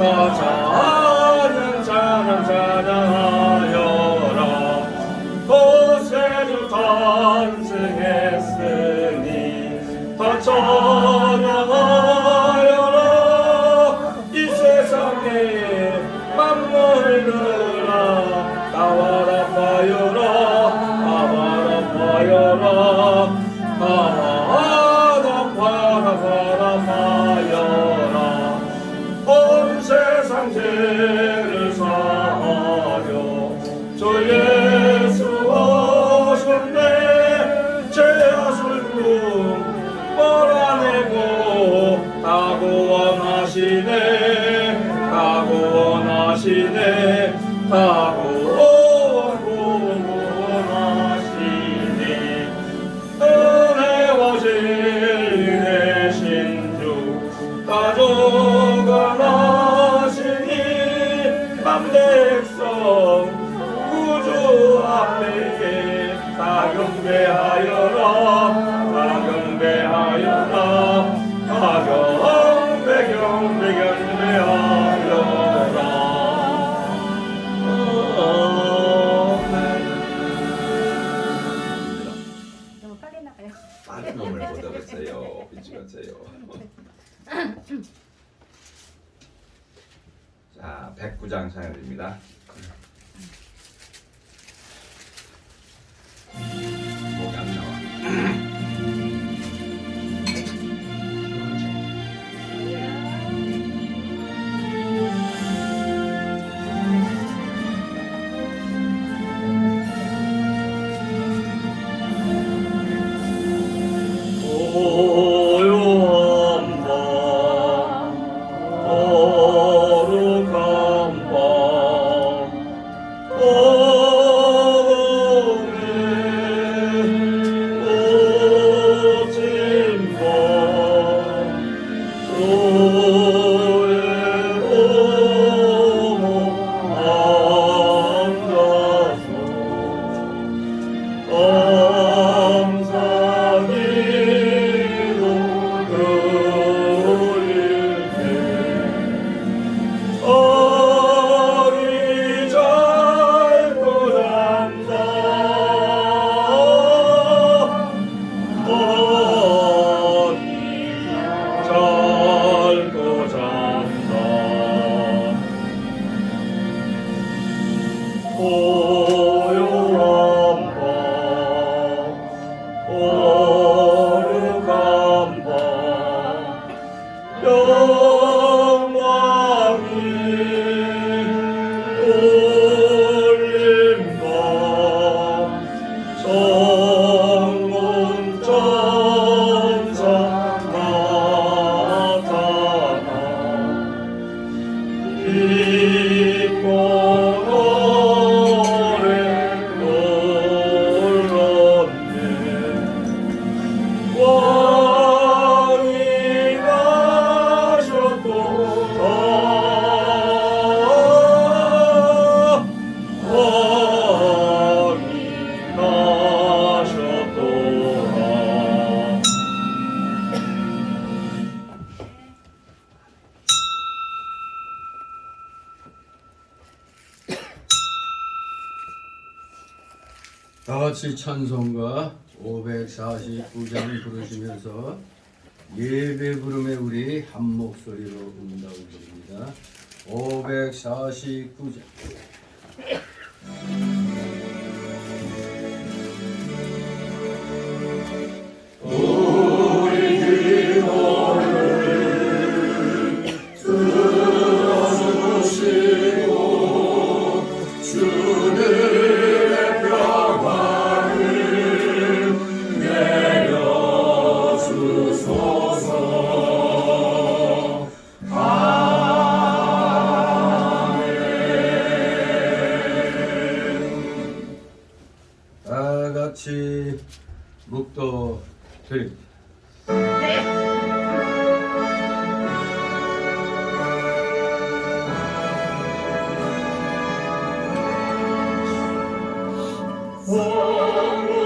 다 찬양하여라. 구세주 탄생했으니 다 찬양하여라. 이 세상에 만물들아 나와라 파여라. 나와라 파여라. 나와라 파여라. 온 세상 죄를 사하려 저 예수 오셨네. 죄악을 몰아내고 다 구원하시네. 다 구원하시네. 다 구원하시네. 은혜와 진리의 신주 가져가시니 만 백성 구주 앞에 다 경배하여라. 다 경배하여라. 다 경배하여라. 너무 빨리 나가요. 많은 놈을 못 얻었어요. 미치겠어요. 자, 109장 찬양드립니다. 목이 안 나와. 다 같이 찬송가 549장 부르시면서 예배 부름에 우리 한 목소리로 응답을 드립니다. 549장. 다 같이 묵도 드립니다.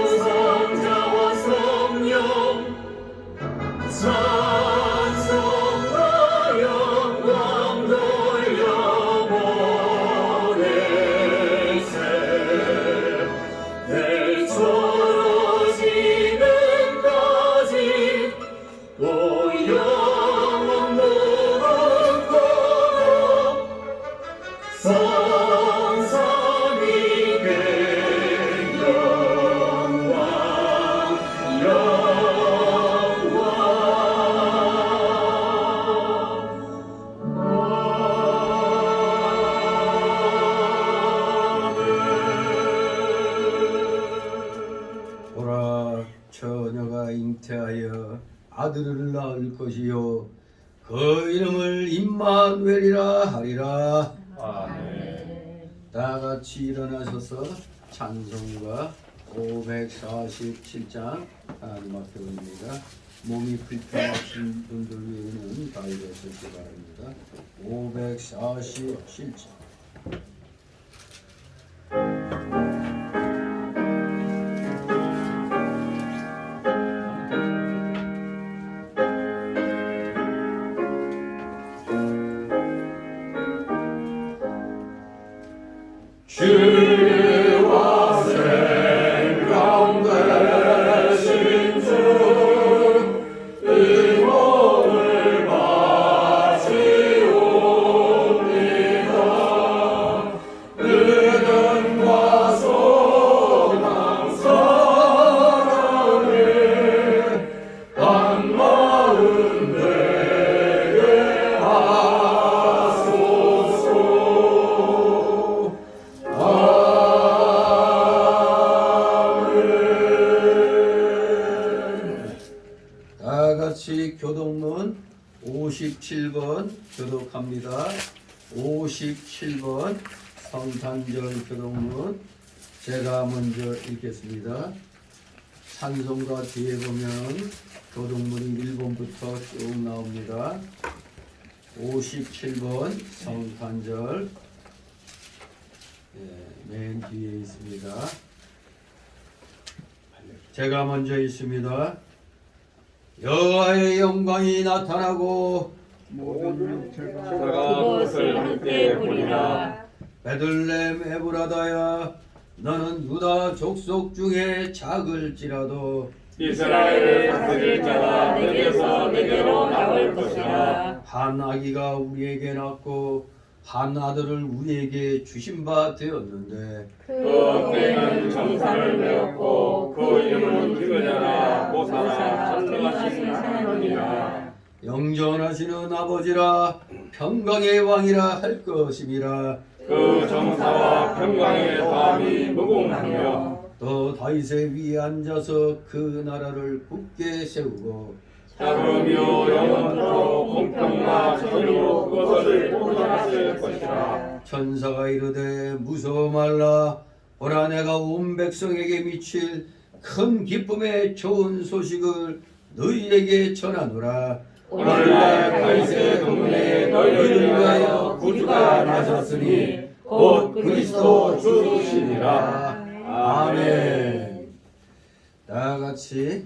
성부성자와 성령 찬송과 영광 돌려 아들을 낳을 것이요 그 이름을 임마누엘이라 하리라. 아멘. 다 같이 일어나셔서 찬송가 547장 하나님 앞에 올립니다. 몸이 불편하신 분들 위에는 다 일어서시기 바랍니다. 547장. 주와 생명되신 주 의복을 바치옵니다. 믿음과 소망 사랑을 한 마음 되게 하소서. 다 같이 교독문 57번 교독합니다. 57번 성탄절 교독문 제가 먼저 읽겠습니다. 찬송가 뒤에 보면 교독문이 1번부터 쭉 나옵니다. 57번 성탄절 맨 뒤에 있습니다. 제가 먼저 있습니다. 여호와의 영광이 나타나고 모든 육체가 그것을 함께 보리라. 베들레헴 에브라다야 너는 유다 족속 중에 작을지라도 이스라엘을 다스릴 자가 내게서 내게로 나올 것이라. 한 아기가 우리에게 낳고 한 아들을 우리에게 주신 바 되었는데 그 때는 정사를 메웠고 그 이름은 기근하라 모사라 전능하신 하나님이라. 영전하시는 아버지라 평강의 왕이라 할 것임이라. 그 정사와 평강의 다음이 무궁하며 또 다윗의 위에 앉아서 그 나라를 굳게 세우고 자루며 영원토록 공평과 정의로 그것을 보존하실 것이라. 천사가 이르되 무서워 말라 보라 내가 온 백성에게 미칠 큰 기쁨의 좋은 소식을 너희에게 전하노라. 오늘날 다윗의 동네에 너희를 위하여 구주가 나셨으니 곧 그리스도 주시니라. 아멘. 다 같이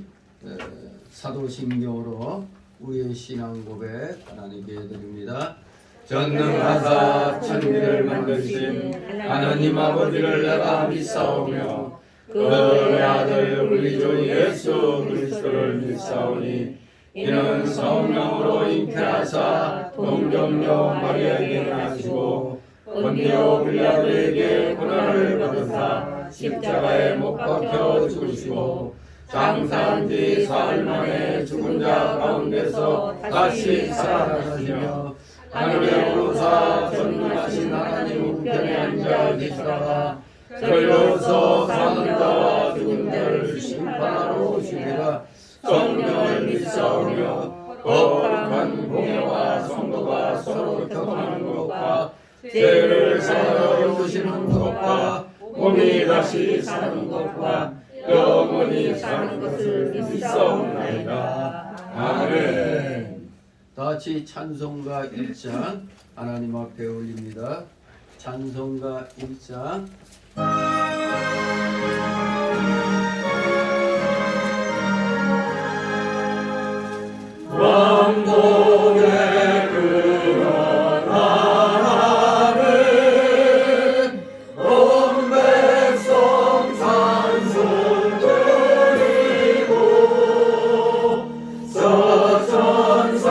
사도신경으로 우리의 신앙 고백 하나님께 드립니다. 전능하사 천지를 만드신 하나님 아버지를 내가 믿사오며 그의 아들 우리 주 예수 그리스도를 믿사오니 이는 성령으로 잉태하사 동정녀 마리아에게 나시고 본디오 빌라도에게 고난을 받으사 십자가에 못 박혀 죽으시고 장사한 지 사흘 만에 죽은 자 가운데서 다시 살아나시며 하늘에 오르사 전능하신 하나님 우편에 앉아 계시다가 저희로서 사는 자와 죽은 자를 심판하러 오시리라. 성령을 믿사오며 거룩한 공예와 성도가 서로 교통하는 것과 죄를 사하여 주시는 것과 몸이 다시 사는 것과 영원히 사는 것을 믿사옵나이다. 아멘. 다같이 찬송가 1장 하나님 앞에 올립니다. 찬송가 1장 왕복의 그런 하나님 온 백성 찬송 드리고 서천사여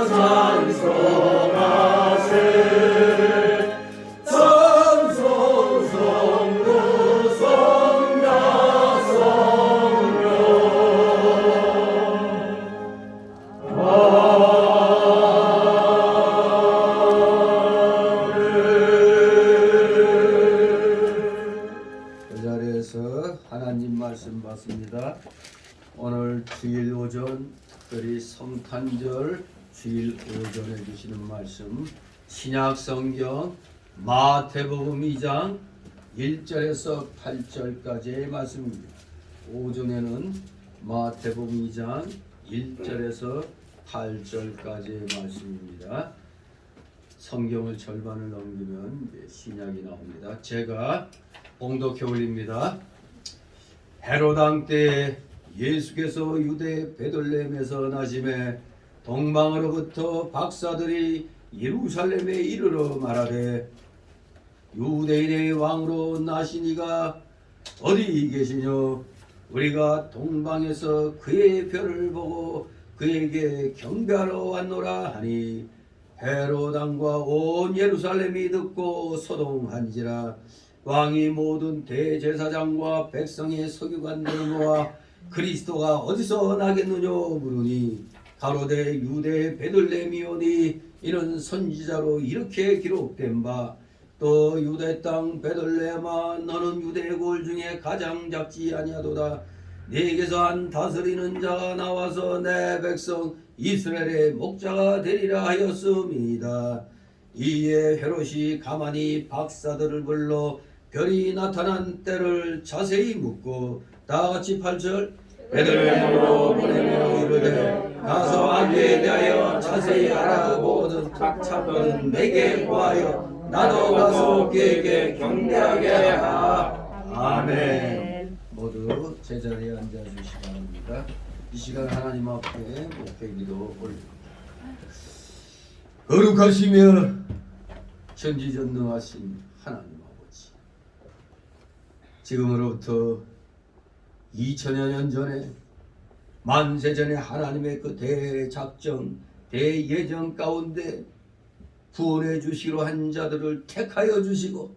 찬송하세 찬송 성도 한 절 주일 오전에 주시는 말씀 신약 성경 마태복음 2장 1절에서 8절까지의 말씀입니다. 오전에는 마태복음 2장 1절에서 8절까지의 말씀입니다. 성경을 절반을 넘기면 이제 신약이 나옵니다. 제가 봉독해 올립니다. 헤롯 왕 때 예수께서 유대 베들레헴에서 나심에 동방으로부터 박사들이 예루살렘에 이르러 말하되 유대인의 왕으로 나시니가 어디 계시뇨? 우리가 동방에서 그의 별을 보고 그에게 경배하러 왔노라 하니 헤롯 왕과 온 예루살렘이 듣고 소동한지라. 왕이 모든 대제사장과 백성의 서기관들을 모아 그리스도가 어디서 나겠느냐 물으니 가로되 유대 베들레헴이오니 이는 선지자로 이렇게 기록된 바 또 유대 땅 베들레헴아 너는 유대 골 중에 가장 작지 아니하도다. 네게서 한 다스리는 자가 나와서 내 백성 이스라엘의 목자가 되리라 하였음이다. 이에 헤롯이 가만히 박사들을 불러 별이 나타난 때를 자세히 묻고 다같이 8절 베들레헴으로 보내며 이르되 가서 아기에 대하여 자세히 알아보거든 착착은 내게 구하여 나도 가서 그에게 경배하게 하라. 아멘. 모두 제자리에 앉아주시기 바랍니다. 이 시간 하나님 앞에 목회기도 올립니다. 거룩하시며 전지전능하신 하나님 아버지, 지금으로부터 2000여 년 전에 만세전에 하나님의 그 대작정 대예정 가운데 구원해 주시기로 한 자들을 택하여 주시고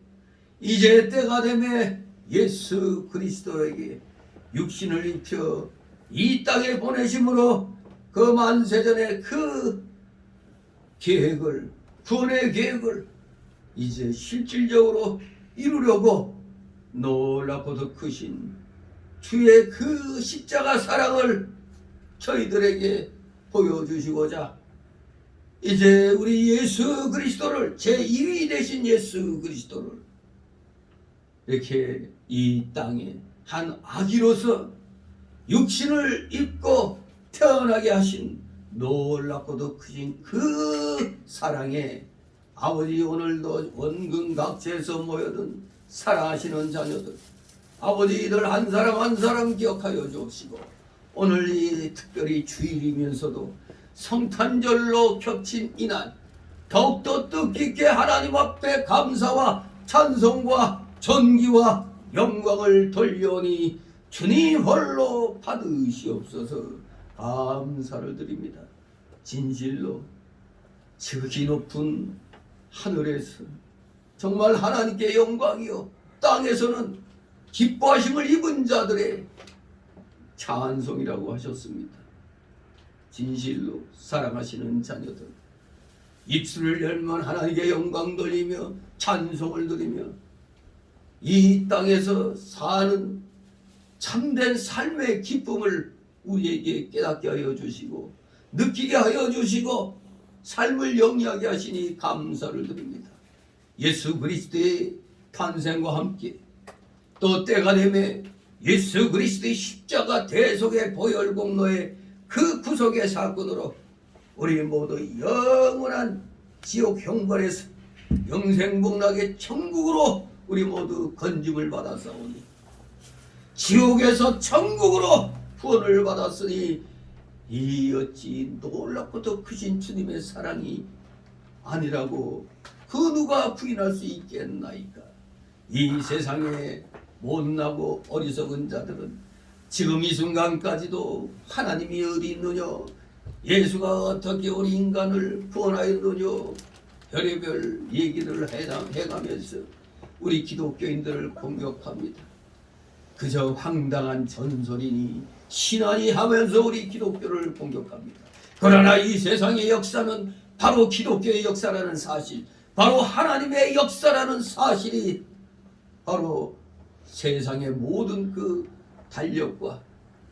이제 때가 되매 예수 그리스도에게 육신을 입혀 이 땅에 보내심으로 그 만세전의 그 계획을, 구원의 계획을 이제 실질적으로 이루려고 놀랍고도 크신 주의 그 십자가 사랑을 저희들에게 보여주시고자 이제 우리 예수 그리스도를 제2위 되신 예수 그리스도를 이렇게 이 땅에 한 아기로서 육신을 입고 태어나게 하신 놀랍고도 크신 그 사랑에 아버지, 오늘도 원근각지에서 모여든 사랑하시는 자녀들 아버지들 한 사람 한 사람 기억하여 주시고 오늘 이 특별히 주일이면서도 성탄절로 겹친 이날 더욱더 뜻깊게 하나님 앞에 감사와 찬송과 존귀와 영광을 돌려오니 주님 홀로 받으시옵소서. 감사를 드립니다. 진실로 지극히 높은 하늘에서 정말 하나님께 영광이요 땅에서는 기뻐하심을 입은 자들의 찬송이라고 하셨습니다. 진실로 사랑하시는 자녀들 입술을 열면 하나님께 영광 돌리며 찬송을 드리며 이 땅에서 사는 참된 삶의 기쁨을 우리에게 깨닫게 하여 주시고 느끼게 하여 주시고 삶을 영위하게 하시니 감사를 드립니다. 예수 그리스도의 탄생과 함께 또 때가 되매 예수 그리스도의 십자가 대속의 보혈 공로의 그 구속의 사건으로 우리 모두 영원한 지옥 형벌에서 영생복락의 천국으로 우리 모두 건짐을 받았사오니 지옥에서 천국으로 구원을 받았으니 이 어찌 놀랍고도 크신 주님의 사랑이 아니라고 그 누가 부인할 수 있겠나이까. 이 세상에 못나고 어리석은 자들은 지금 이 순간까지도 하나님이 어디 있느냐, 예수가 어떻게 우리 인간을 구원하였느냐 별의별 얘기를 해가면서 우리 기독교인들을 공격합니다. 그저 황당한 전설이니 신하니 하면서 우리 기독교를 공격합니다. 그러나 이 세상의 역사는 바로 기독교의 역사라는 사실, 바로 하나님의 역사라는 사실이 바로 세상의 모든 그 달력과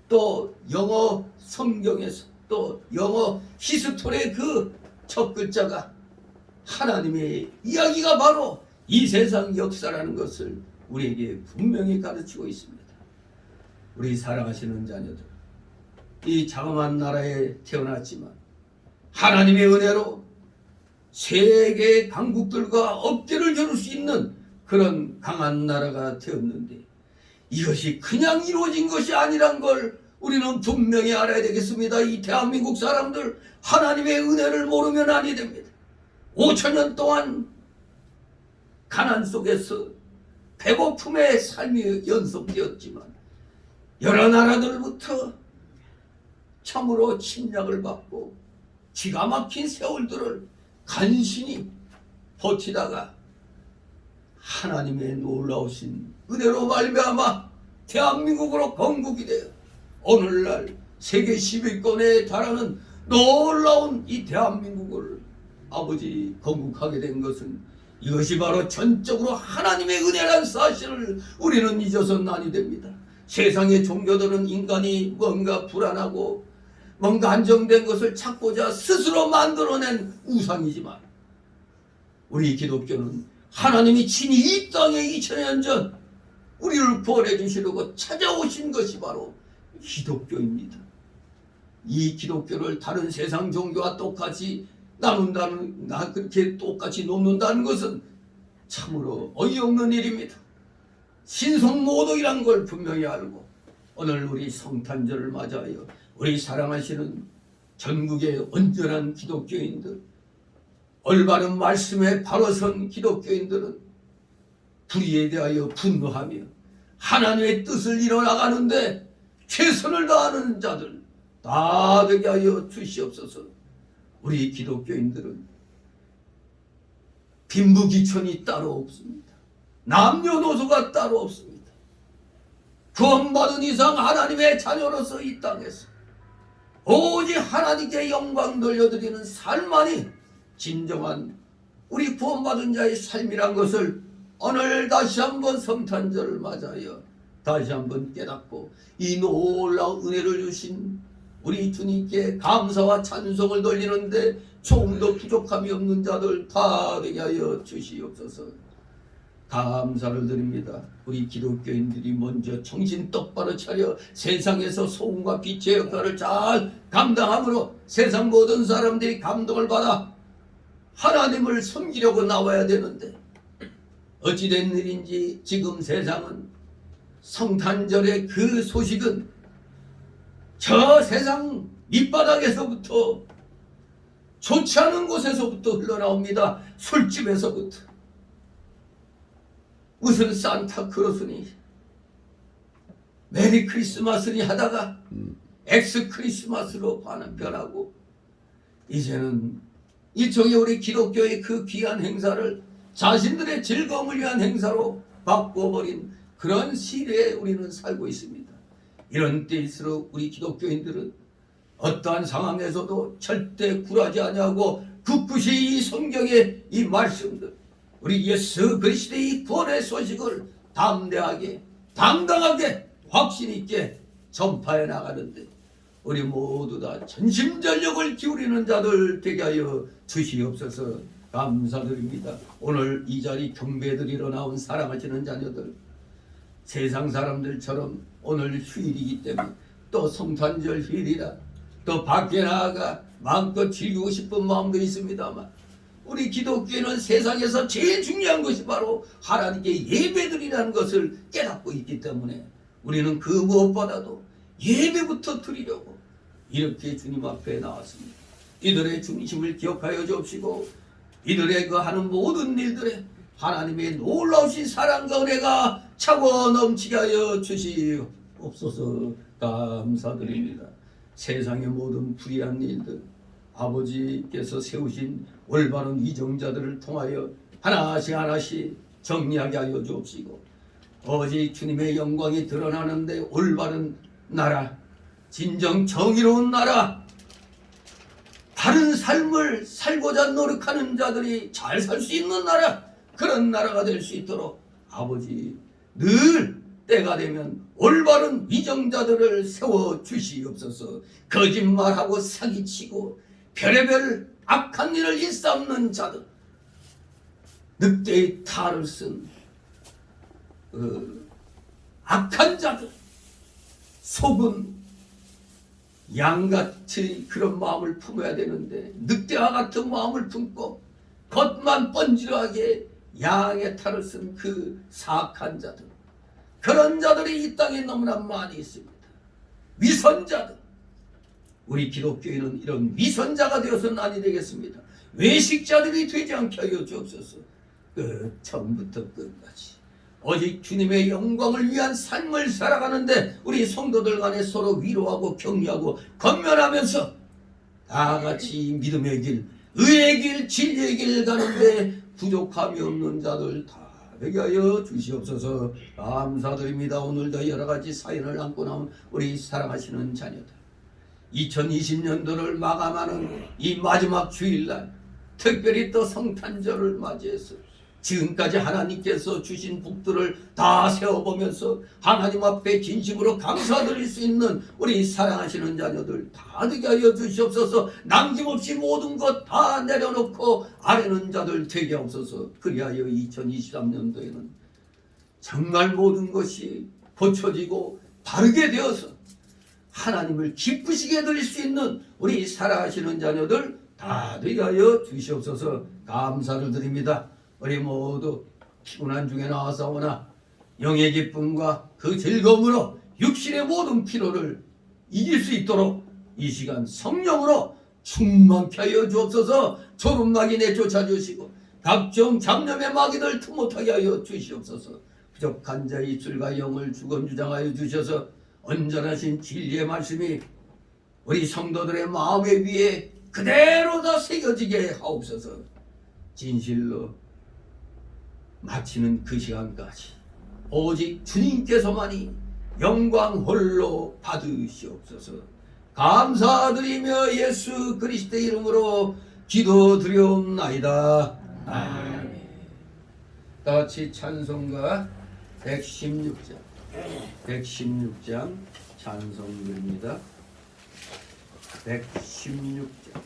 또 영어 성경에서 또 영어 히스토리의 그 첫 글자가 하나님의 이야기가 바로 이 세상 역사라는 것을 우리에게 분명히 가르치고 있습니다. 우리 사랑하시는 자녀들, 이 자그마한 나라에 태어났지만 하나님의 은혜로 세계 강국들과 어깨를 겨룰 수 있는 그런 강한 나라가 되었는데 이것이 그냥 이루어진 것이 아니란 걸 우리는 분명히 알아야 되겠습니다. 이 대한민국 사람들 하나님의 은혜를 모르면 아니 됩니다. 5천년 동안 가난 속에서 배고픔의 삶이 연속되었지만 여러 나라들부터 참으로 침략을 받고 기가 막힌 세월들을 간신히 버티다가 하나님의 놀라우신 은혜로 말미암아 대한민국으로 건국이 되어 오늘날 세계 10위권에 달하는 놀라운 이 대한민국을 아버지 건국하게 된 것은 이것이 바로 전적으로 하나님의 은혜란 사실을 우리는 잊어서는 아니 됩니다. 세상의 종교들은 인간이 뭔가 불안하고 뭔가 안정된 것을 찾고자 스스로 만들어낸 우상이지만 우리 기독교는 하나님이 친히 이 땅에 2000년 전 우리를 구원해 주시려고 찾아오신 것이 바로 기독교입니다. 이 기독교를 다른 세상 종교와 똑같이 그렇게 똑같이 놓는다는 것은 참으로 어이없는 일입니다. 신성모독이란 걸 분명히 알고 오늘 우리 성탄절을 맞아요. 우리 사랑하시는 전국의 온전한 기독교인들, 올바른 말씀에 바로 선 기독교인들은 불의에 대하여 분노하며 하나님의 뜻을 이뤄나가는데 최선을 다하는 자들 다 되게 하여 주시옵소서. 우리 기독교인들은 빈부귀천이 따로 없습니다. 남녀노소가 따로 없습니다. 구원받은 이상 하나님의 자녀로서 이 땅에서 오직 하나님께 영광 돌려드리는 삶만이 진정한 우리 구원받은 자의 삶이란 것을 오늘 다시 한번 성탄절을 맞아요. 다시 한번 깨닫고 이 놀라운 은혜를 주신 우리 주님께 감사와 찬송을 돌리는데 조금도 부족함이 없는 자들 다 되게 하여 주시옵소서. 감사를 드립니다. 우리 기독교인들이 먼저 정신 똑바로 차려 세상에서 소금과 빛의 역할을 잘 감당함으로 세상 모든 사람들이 감동을 받아 하나님을 섬기려고 나와야 되는데 어찌된 일인지 지금 세상은 성탄절의 그 소식은 저 세상 밑바닥에서부터 좋지 않은 곳에서부터 흘러나옵니다. 술집에서부터. 무슨 산타크로스니 메리 크리스마스니 하다가 엑스 크리스마스로 변하고 이제는 일종의 우리 기독교의 그 귀한 행사를 자신들의 즐거움을 위한 행사로 바꿔버린 그런 시대에 우리는 살고 있습니다. 이런 때일수록 우리 기독교인들은 어떠한 상황에서도 절대 굴하지 아니하고 굳굳이 이 성경의 이 말씀들 우리 예수 그리스도의 구원의 소식을 담대하게 당당하게 확신 있게 전파해 나가는데 우리 모두 다 전심전력을 기울이는 자들 되게 하여 주시옵소서. 감사드립니다. 오늘 이 자리 경배드리러 나온 사랑하시는 자녀들 세상 사람들처럼 오늘 휴일이기 때문에 또 성탄절 휴일이라 또 밖에 나가 마음껏 즐기고 싶은 마음도 있습니다만 우리 기독교인은 세상에서 제일 중요한 것이 바로 하나님께 예배드리라는 것을 깨닫고 있기 때문에 우리는 그 무엇보다도 예배부터 드리려고 이렇게 주님 앞에 나왔습니다. 이들의 중심을 기억하여 주옵시고 이들의 그 하는 모든 일들에 하나님의 놀라우신 사랑과 은혜가 차고 넘치게 하여 주시옵소서. 감사드립니다. 세상의 모든 불의한 일들 아버지께서 세우신 올바른 위정자들을 통하여 하나씩 하나씩 정리하게 하여 주옵시고 오직 주님의 영광이 드러나는데 올바른 나라 진정 정의로운 나라 바른 삶을 살고자 노력하는 자들이 잘 살 수 있는 나라 그런 나라가 될 수 있도록 아버지 늘 때가 되면 올바른 위정자들을 세워 주시옵소서. 거짓말하고 사기치고 별의별 악한 일을 일삼는 자들, 늑대의 탈을 쓴 악한 자들, 속은 양같이 그런 마음을 품어야 되는데 늑대와 같은 마음을 품고 겉만 번지르하게 양의 탈을 쓴 그 사악한 자들, 그런 자들이 이 땅에 너무나 많이 있습니다. 위선자들, 우리 기독교인은 이런 위선자가 되어서는 아니 되겠습니다. 외식자들이 되지 않게 하여 주옵소서. 처음부터 끝까지 오직 주님의 영광을 위한 삶을 살아가는데 우리 성도들 간에 서로 위로하고 격려하고 건면하면서 다 같이 믿음의 길, 의의 길, 진리의 길 가는데 부족함이 없는 자들 다 되게 하여 주시옵소서. 감사드립니다. 오늘도 여러 가지 사연을 안고 나온 우리 사랑하시는 자녀들, 2020년도를 마감하는 이 마지막 주일날 특별히 또 성탄절을 맞이해서 지금까지 하나님께서 주신 복들을 다 세워보면서 하나님 앞에 진심으로 감사드릴 수 있는 우리 사랑하시는 자녀들 다 되게 하여 주시옵소서. 남김없이 모든 것 다 내려놓고 아뢰는 자들 되게 하옵소서. 그리하여 2023년도에는 정말 모든 것이 고쳐지고 바르게 되어서 하나님을 기쁘시게 드릴 수 있는 우리 사랑하시는 자녀들 다 되게 하여 주시옵소서. 감사를 드립니다. 우리 모두 피곤한 중에 나와서오나 영의 기쁨과 그 즐거움으로 육신의 모든 피로를 이길 수 있도록 이 시간 성령으로 충만케 하여 주옵소서. 졸음마귀 내쫓아 주시고 각종 잡념의 마귀들 틈못하게 하여 주시옵소서. 부족한 자의 입술과 영을 주건주장하여 주셔서 온전하신 진리의 말씀이 우리 성도들의 마음에 위에 그대로 다 새겨지게 하옵소서. 진실로 마치는 그 시간까지 오직 주님께서만이 영광 홀로 받으시옵소서. 감사드리며 예수 그리스도의 이름으로 기도드리옵나이다. 아멘. 다 같이 찬송가 116장 찬송입니다. 116장.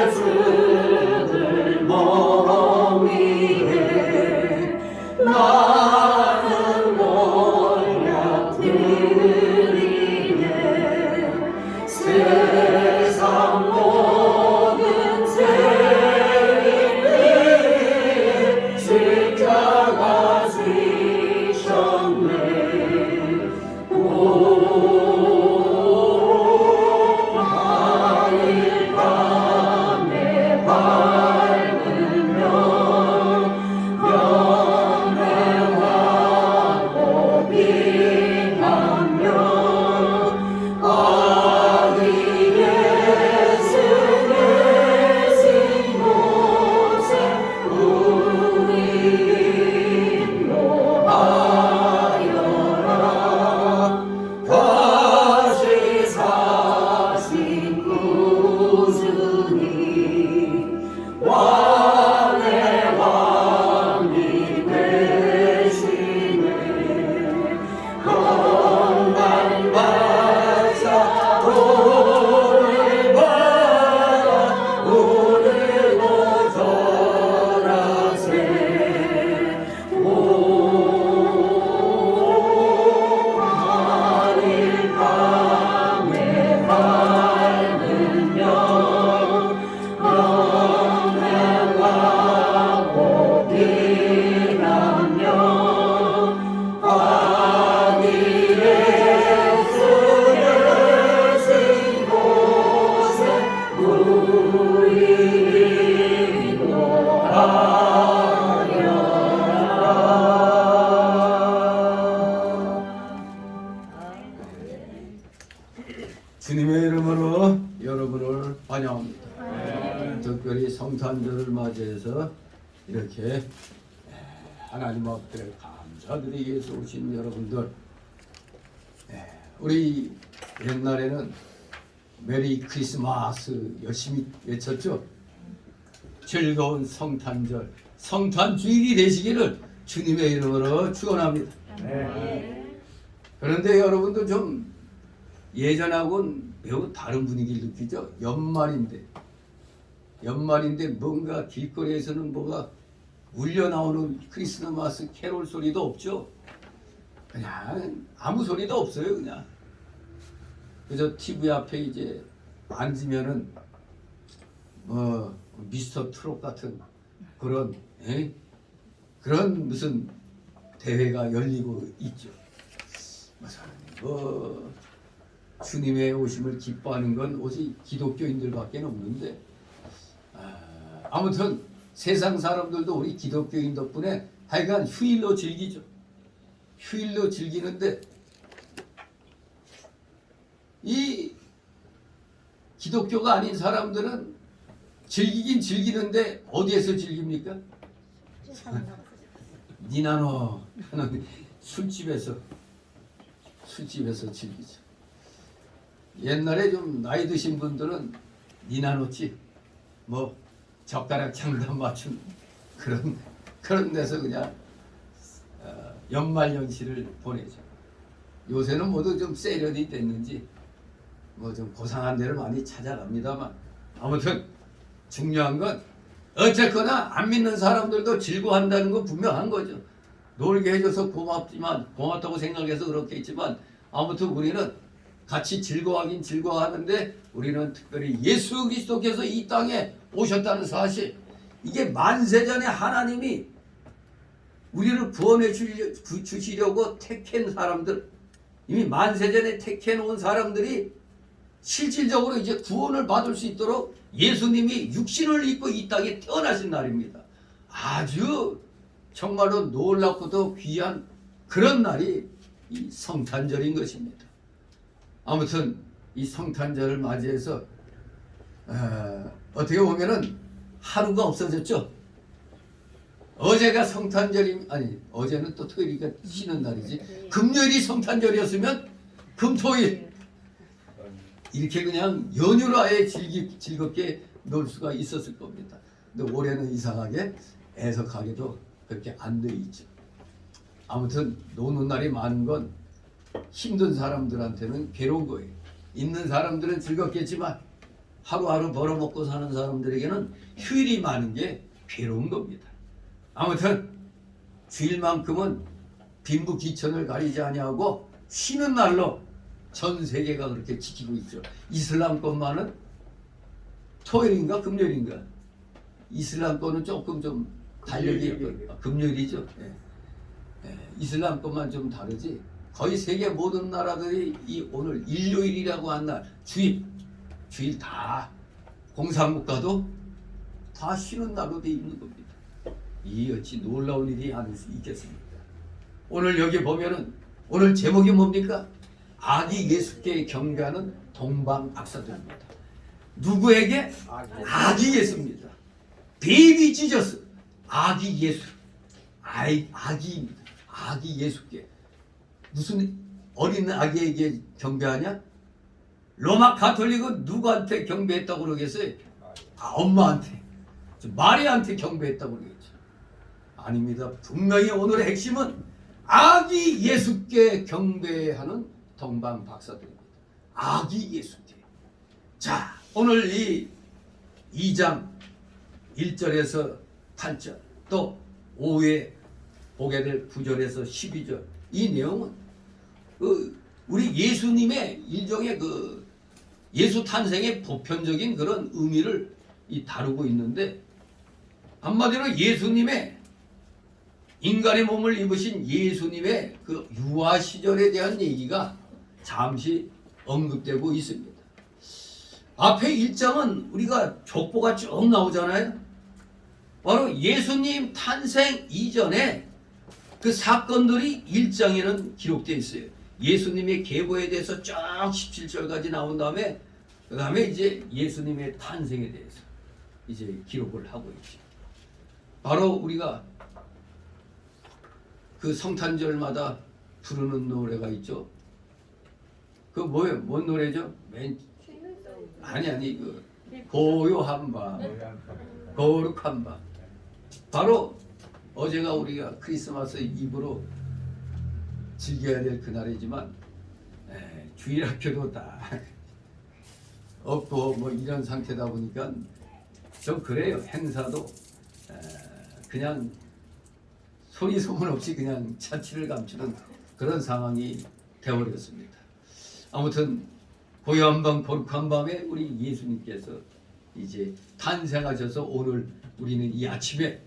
예수를 멍이해 나는 몰라 드리네 세상 모든 죄를 위해 십자가 지셨네 하늘 밤에 밝으며 영맹하고 빛나며 아기 예수 계신 곳에 우리 인도하여라 다시 사신 구주님 왕의 왕이 되시네 건강 박사 오늘 받아 오늘도 절하세 오 하늘 밤에 밝으며 영맹하고 빛나며 아기 예수 계신 곳에 우리 인도하여라 주님의 이름으로 여러분을 환영합니다. 특별히 성탄절을 맞이해서 이렇게 하나님 앞에 감사드리기 위해서 오신 여러분들, 우리 옛날에는 메리 크리스마스 열심히 외쳤죠. 즐거운 성탄절, 성탄 주일이 되시기를 주님의 이름으로 축원합니다. 그런데 여러분도 좀 예전하고는 매우 다른 분위기를 느끼죠. 연말인데 뭔가 길거리에서는 뭐가 울려 나오는 크리스마스 캐롤 소리도 없죠. 그냥 아무 소리도 없어요. 그냥 그저 TV 앞에 이제 앉으면은 뭐 미스터 트롯 같은 그런 그런 무슨 대회가 열리고 있죠. 뭐 주님의 오심을 기뻐하는 건 오직 기독교인들밖에 없는데, 아무튼 세상 사람들도 우리 기독교인 덕분에 하여간 휴일로 즐기죠. 휴일로 즐기는데 이 기독교가 아닌 사람들은 즐기긴 즐기는데 어디에서 즐깁니까? 니나노 하는 술집에서 즐기죠. 옛날에 좀 나이 드신 분들은 니나노집 뭐 젓가락 장단 맞춘 그런 데서 그냥 연말연시를 보내죠. 요새는 모두 좀 세련이 됐는지 뭐 좀 고상한 데를 많이 찾아갑니다만, 아무튼 중요한 건 어쨌거나 안 믿는 사람들도 즐거워한다는 건 분명한 거죠. 놀게 해줘서 고맙다고 생각해서 그렇겠지만, 아무튼 우리는 같이 즐거워하긴 즐거워하는데, 우리는 특별히 예수 그리스도께서 이 땅에 오셨다는 사실, 이게 만세전에 하나님이 우리를 구원해 주시려고 택한 사람들, 이미 만세전에 택해 놓은 사람들이 실질적으로 이제 구원을 받을 수 있도록 예수님이 육신을 입고 이 땅에 태어나신 날입니다. 아주 정말로 놀랍고도 귀한 그런 날이 이 성탄절인 것입니다. 아무튼 이 성탄절을 맞이해서 어떻게 보면은 하루가 없어졌죠. 어제가 성탄절이 아니 어제는 또 토요일이니까 쉬는 날이지. 금요일이 성탄절이었으면 금토일 이렇게 그냥 연휴로 아예 즐겁게 놀 수가 있었을 겁니다. 근데 올해는 이상하게 애석하게도 그렇게 안 돼 있죠. 아무튼 노는 날이 많은 건 힘든 사람들한테는 괴로운 거예요. 있는 사람들은 즐겁겠지만 하루하루 벌어먹고 사는 사람들에게는 휴일이 많은 게 괴로운 겁니다. 아무튼 주일만큼은 빈부귀천을 가리지 아니하고 쉬는 날로 전 세계가 그렇게 지키고 있죠. 이슬람권만은 토요일인가 금요일인가? 이슬람권은 조금 좀 달력이 금요일이죠. 예. 예, 이슬람권만 좀 다르지. 거의 세계 모든 나라들이 이 오늘 일요일이라고 한 날 주일 다 공산국가도 다 쉬는 날로 돼 있는 겁니다. 이 어찌 놀라운 일이 아닐 수 있겠습니까? 오늘 여기 보면은 오늘 제목이 뭡니까? 아기 예수께 경배하는 동방 박사들입니다. 누구에게? 아기 예수입니다. 베이비 지저스, 아기 예수, 아기입니다. 아기 예수께 무슨 어린 아기에게 경배하냐? 로마 가톨릭은 누구한테 경배했다고 그러겠어요? 엄마한테, 마리아한테 경배했다고 그러겠죠. 아닙니다. 분명히 오늘의 핵심은 아기 예수께 경배하는 동방 박사들입니다. 아기 예수께. 자, 오늘 이 2장 1절에서 8절 또 5회 보게 될 9절에서 12절 이 내용은 우리 예수님의 일종의 예수 탄생의 보편적인 그런 의미를 다루고 있는데, 한마디로 예수님의 인간의 몸을 입으신 예수님의 그 유아 시절에 대한 얘기가 잠시 언급되고 있습니다. 앞에 1장은 우리가 족보가 쭉 나오잖아요. 바로 예수님 탄생 이전에 그 사건들이 1장에는 기록되어 있어요. 예수님의 계보에 대해서 쫙 17절까지 나온 다음에 그 다음에 이제 예수님의 탄생에 대해서 이제 기록을 하고 있죠. 바로 우리가 그 성탄절마다 부르는 노래가 있죠. 그 뭐예요? 뭔 노래죠? 아니 고요한 밤, 거룩한 밤. 바로 어제가 우리가 크리스마스 이브로 즐겨야 될 그날이지만 주일학교도 다 없고 뭐 이런 상태다 보니까 좀 그래요. 행사도 그냥 소리 소문 없이 그냥 차치를 감추는 그런 상황이 되어버렸습니다. 아무튼 고요한 밤 거룩한 밤에 우리 예수님께서 이제 탄생하셔서 오늘 우리는 이 아침에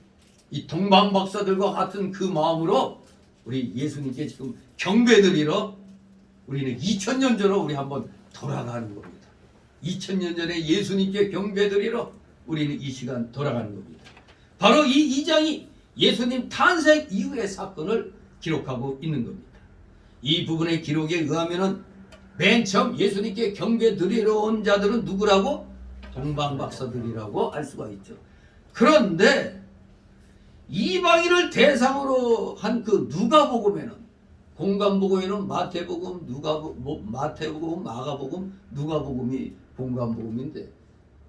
이 동방 박사들과 같은 그 마음으로 우리 예수님께 지금 경배드리러 우리는 2000년 전으로 우리 한번 돌아가는 겁니다. 2000년 전에 예수님께 경배드리러 우리는 이 시간 돌아가는 겁니다. 바로 이 2장이 예수님 탄생 이후의 사건을 기록하고 있는 겁니다. 이 부분의 기록에 의하면은 맨 처음 예수님께 경배드리러 온 자들은 누구라고? 동방 박사들이라고 알 수가 있죠. 그런데 이방인을 대상으로 한 그 누가복음에는, 공간복음에는 마태복음, 마태복음, 마가복음, 누가복음이 공간복음인데,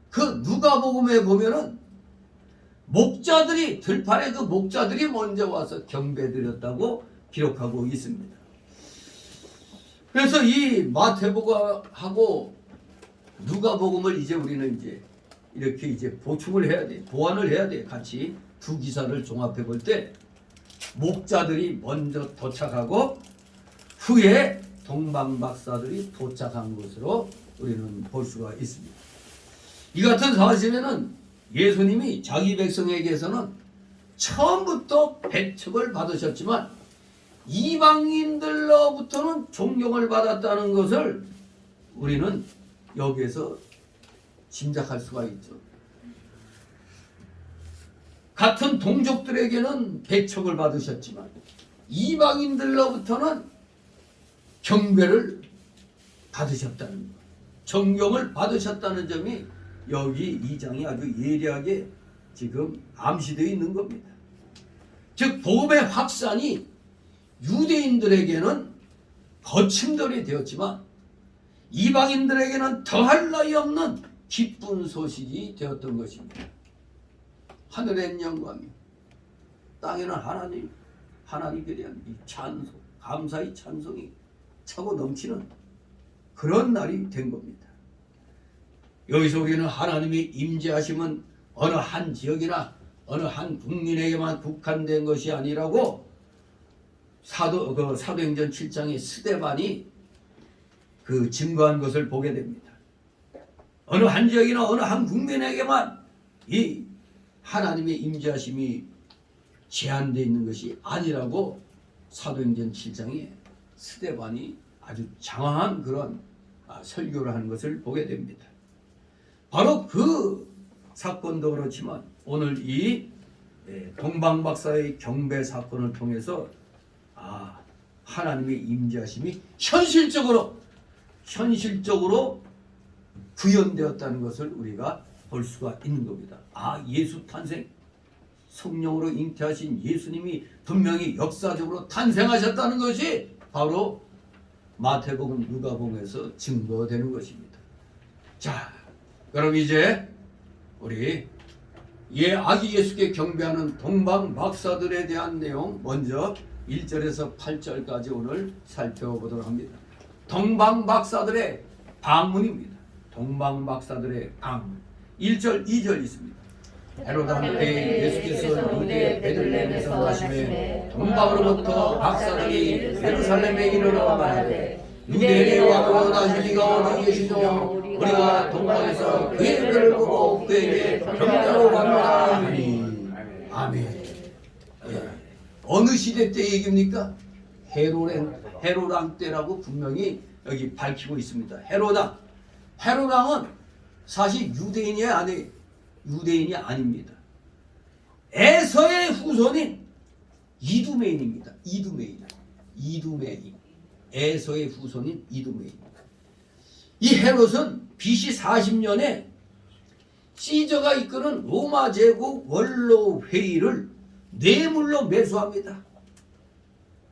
그 누가복음에 보면은 목자들이, 들판에 그 목자들이 먼저 와서 경배드렸다고 기록하고 있습니다. 그래서 이 마태복음하고 누가복음을 이제 우리는 이제 이렇게 이제 보충을 해야 돼, 보완을 해야 돼. 같이 두 기사를 종합해 볼 때 목자들이 먼저 도착하고 후에 동방 박사들이 도착한 것으로 우리는 볼 수가 있습니다. 이 같은 사실에는 예수님이 자기 백성에게서는 처음부터 배척을 받으셨지만 이방인들로부터는 존경을 받았다는 것을 우리는 여기에서 짐작할 수가 있죠. 같은 동족들에게는 배척을 받으셨지만 이방인들로부터는 경배를 받으셨다는 것, 존경을 받으셨다는 점이 여기 2장이 아주 예리하게 지금 암시되어 있는 겁니다. 즉 복음의 확산이 유대인들에게는 거침돌이 되었지만 이방인들에게는 더할 나위 없는 기쁜 소식이 되었던 것입니다. 하늘엔 영광이, 땅에는 하나님께 대한 이 찬송, 감사의 찬송이 차고 넘치는 그런 날이 된 겁니다. 여기서 우리는 하나님의 임재하심은 어느 한 지역이나 어느 한 국민에게만 국한된 것이 아니라고 사도행전 7장의 스데반이 그 증거한 것을 보게 됩니다. 어느 한 지역이나 어느 한 국민에게만 이 하나님의 임재하심이 제한되어 있는 것이 아니라고 사도행전 7장에 스데반이 아주 장황한 그런 설교를 하는 것을 보게 됩니다. 바로 그 사건도 그렇지만 오늘 이 동방박사의 경배 사건을 통해서 하나님의 임재하심이 현실적으로 구현되었다는 것을 우리가 볼 수가 있는 겁니다. 예수 탄생, 성령으로 잉태하신 예수님이 분명히 역사적으로 탄생하셨다는 것이 바로 마태복음, 누가복음에서 증거되는 것입니다. 자, 그럼 이제 우리 아기 예수께 경배하는 동방 박사들에 대한 내용 먼저 1절에서 8절까지 오늘 살펴보도록 합니다. 동방 박사들의 방문입니다. 동방 박사들의 방문. 1절, 2절 있습니다. 헤로다 때 예수께서 유대 베들레헴에서 나심에 동방으로부터 박사들이 예루살렘에 이르러 말하되 유대인의 왕으로 나실 이가 어디 계시뇨? 우리가 동방에서 그의 별을 보고 그에게 경배하러 갑니다 하니. 아멘. 어느 시대 때 얘기입니까? 헤로당 때라고 분명히 여기 밝히고 있습니다. 헤로당은 사실 유대인이 아닙니다. 에서의 후손인 이두메인입니다. 이두메인. 에서의 후손인 이두메인. 이 헤롯은 BC 40년에 시저가 이끄는 로마 제국 원로 회의를 뇌물로 매수합니다.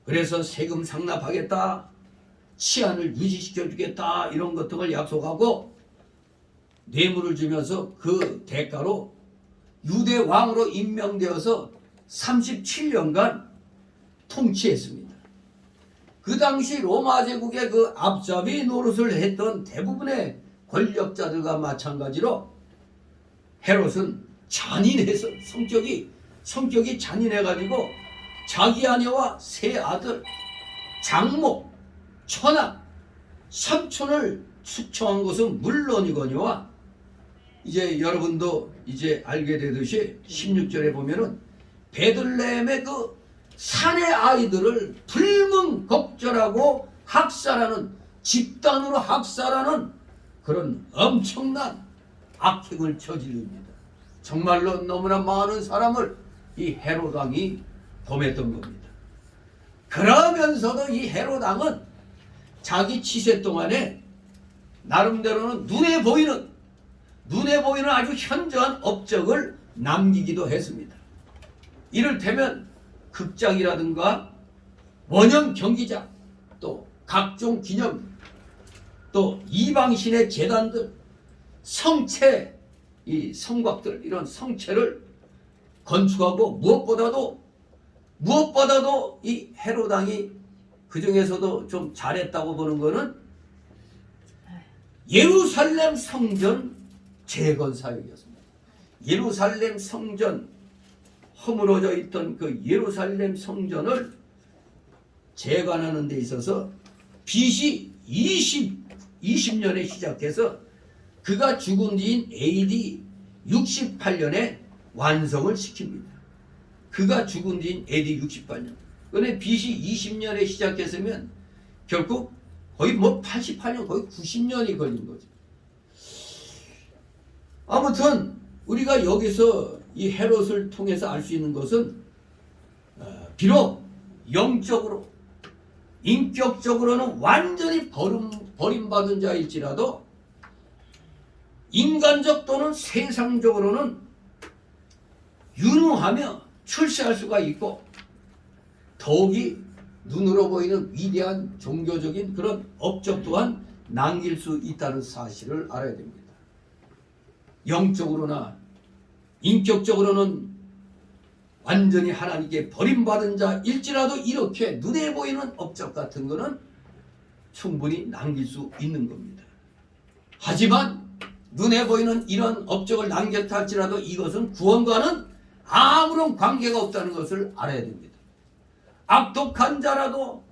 그래서 세금 상납하겠다, 치안을 유지시켜 주겠다 이런 것 등을 약속하고 뇌물을 주면서 그 대가로 유대 왕으로 임명되어서 37년간 통치했습니다. 그 당시 로마 제국의 그 앞잡이 노릇을 했던 대부분의 권력자들과 마찬가지로 헤롯은 잔인해서 성격이 잔인해가지고 자기 아내와 세 아들, 장모, 처남, 삼촌을 숙청한 것은 물론이거니와 이제 여러분도 이제 알게 되듯이 16절에 보면은 베들레헴의 그 산의 아이들을 불문곡절하고 학살하는, 집단으로 학살하는 그런 엄청난 악행을 저지릅니다. 정말로 너무나 많은 사람을 이 헤롯 왕이 범했던 겁니다. 그러면서도 이 헤롯 왕은 자기 치세 동안에 나름대로는 눈에 보이는 아주 현저한 업적을 남기기도 했습니다. 이를테면 극장이라든가 원형 경기장, 또 각종 기념, 또 이방신의 제단들, 성체, 이 성곽들, 이런 성체를 건축하고 무엇보다도 이 헤롯 왕이 그 중에서도 좀 잘했다고 보는 것은 예루살렘 성전 재건 사역이었습니다. 예루살렘 성전, 허물어져 있던 그 예루살렘 성전을 재건하는 데 있어서 BC 20년에 시작해서 그가 죽은 뒤인 AD 68년에 완성을 시킵니다. 그가 죽은 뒤인 AD 68년. 그런데 BC 20년에 시작했으면 결국 거의 88년, 거의 90년이 걸린 거죠. 아무튼 우리가 여기서 이 헤롯을 통해서 알 수 있는 것은 비록 영적으로, 인격적으로는 완전히 버림받은 자일지라도 인간적 또는 세상적으로는 유능하며 출세할 수가 있고 더욱이 눈으로 보이는 위대한 종교적인 그런 업적 또한 남길 수 있다는 사실을 알아야 됩니다. 영적으로나 인격적으로는 완전히 하나님께 버림받은 자일지라도 이렇게 눈에 보이는 업적 같은 것은 충분히 남길 수 있는 겁니다. 하지만 눈에 보이는 이런 업적을 남겼다 할지라도 이것은 구원과는 아무런 관계가 없다는 것을 알아야 됩니다. 악독한 자라도